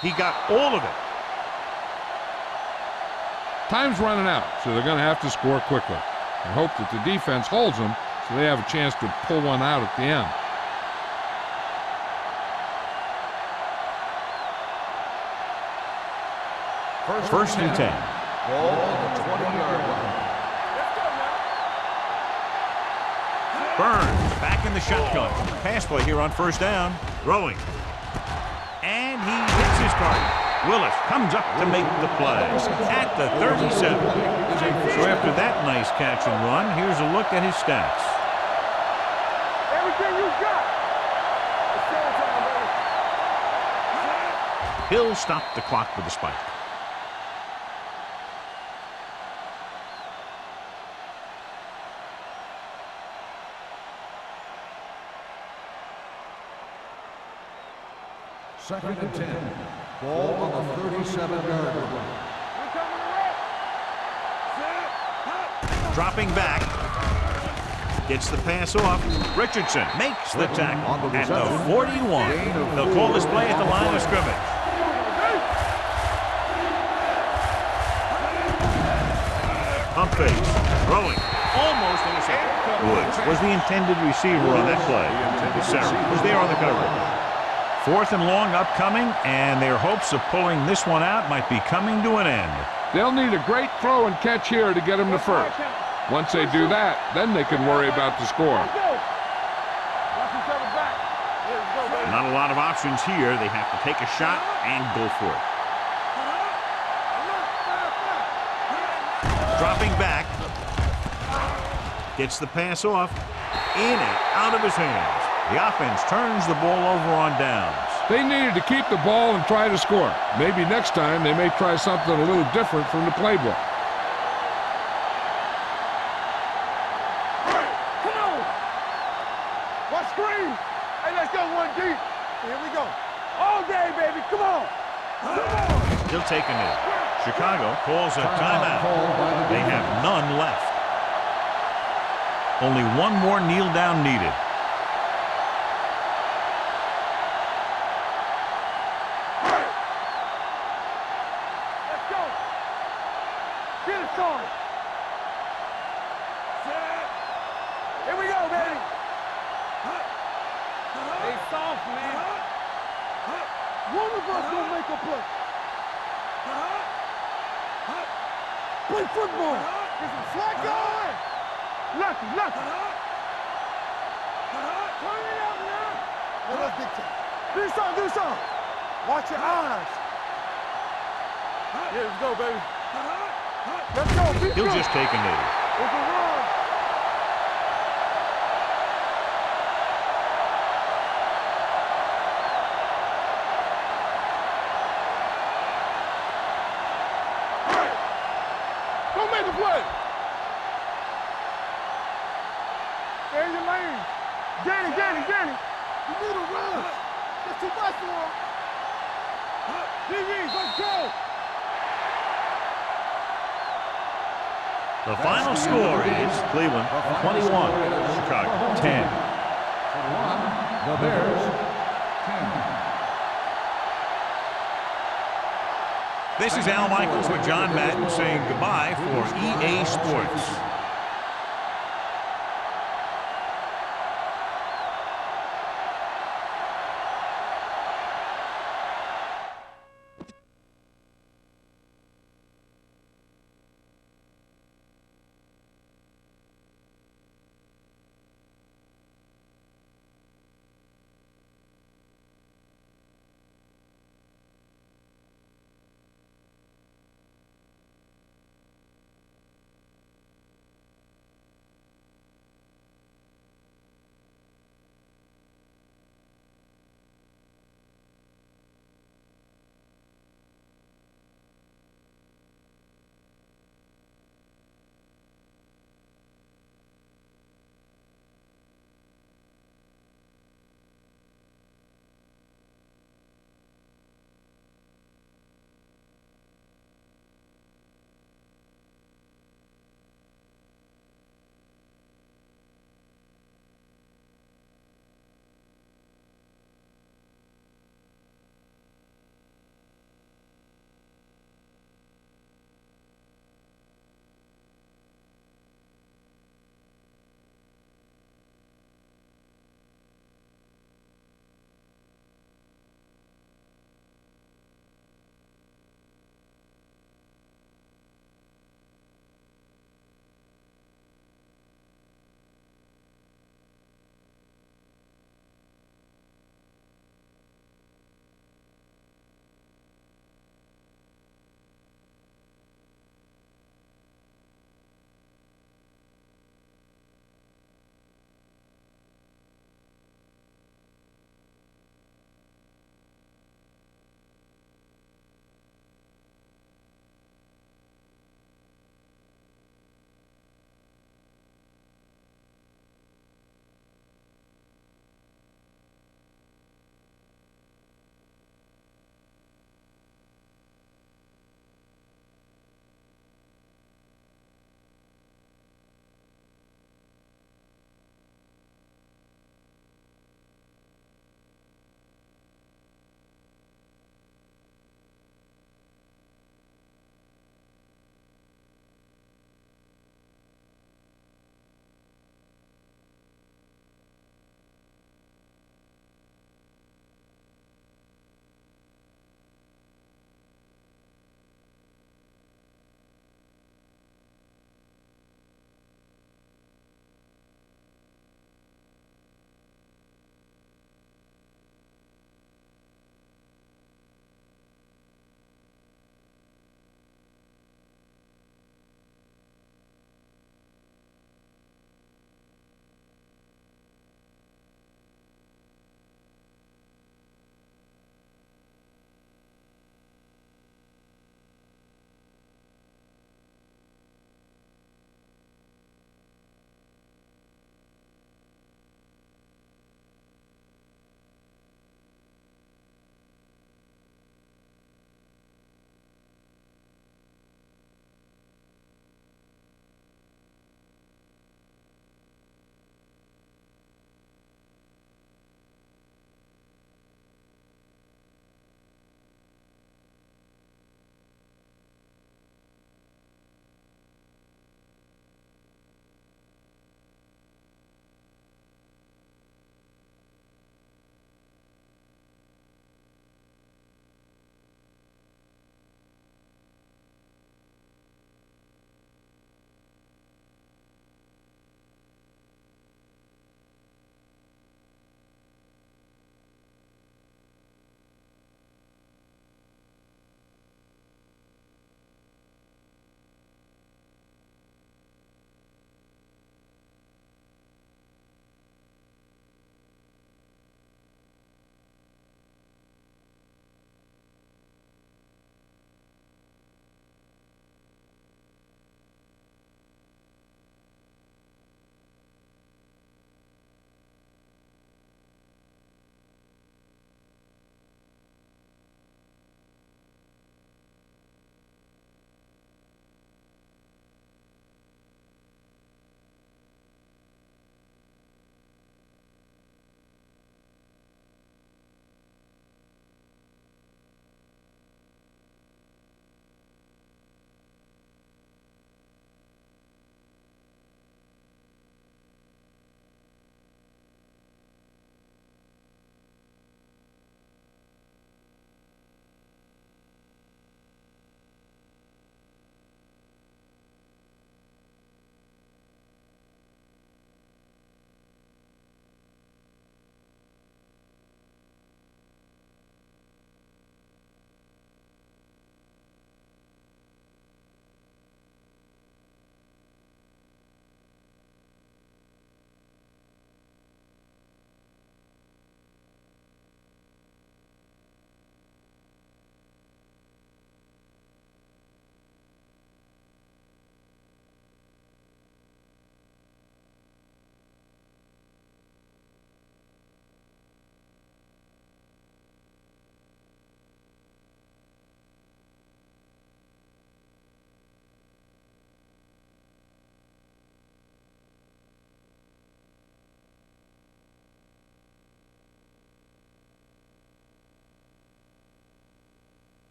He got all of it. Time's running out, so they're going to have to score quickly and hope that the defense holds them so they have a chance to pull one out at the end. First and 10. Ball on the 20-yard line. Burns back in the shotgun. Pass play here on first down. Throwing. And he hits his target. Willis comes up to make the play at the 37. So after that nice catch and run, here's a look at his stats. Everything you got. It's showtime, baby. He'll stop the clock with a spike. Second and 10. Ball on the 37-yard line. Dropping back. Gets the pass off. Richardson makes the tackle at the 41. They'll call this play at the line of scrimmage. Pump fake. Throwing. Almost intercepted. Woods was the intended receiver on that play. Sarah was there on the coverage. 4th and long upcoming, and their hopes of pulling this one out might be coming to an end. They'll need a great throw and catch here to get them to first. Once they do that, then they can worry about the score. Not a lot of options here. They have to take a shot and go for it. Dropping back. Gets the pass off. In and out of his hands. The offense turns the ball over on downs. They needed to keep the ball and try to score. Maybe next time they may try something a little different from the playbook. Come on. Watch screen. Hey, let's go one deep. Here we go. All day, baby. Come on. Come on. He'll take a knee. Chicago calls a timeout. They have none left. Only one more kneel down needed. Here we go, baby. Hey, soft, man. One of us will make a play. Play football. Get some slack going. Lucky. Turn it up now. Let us dictate. Do something. Watch your eyes. Yeah, let's go, baby. Let's go. He'll just take a knee. It's a run. Go make the play. Stay in your lane. Danny. You need a run. That's too much for him. DBs, let's go. The final score is Cleveland 21, Chicago 10. The Bears, 10. This is Al Michaels with John Madden saying goodbye for EA Sports.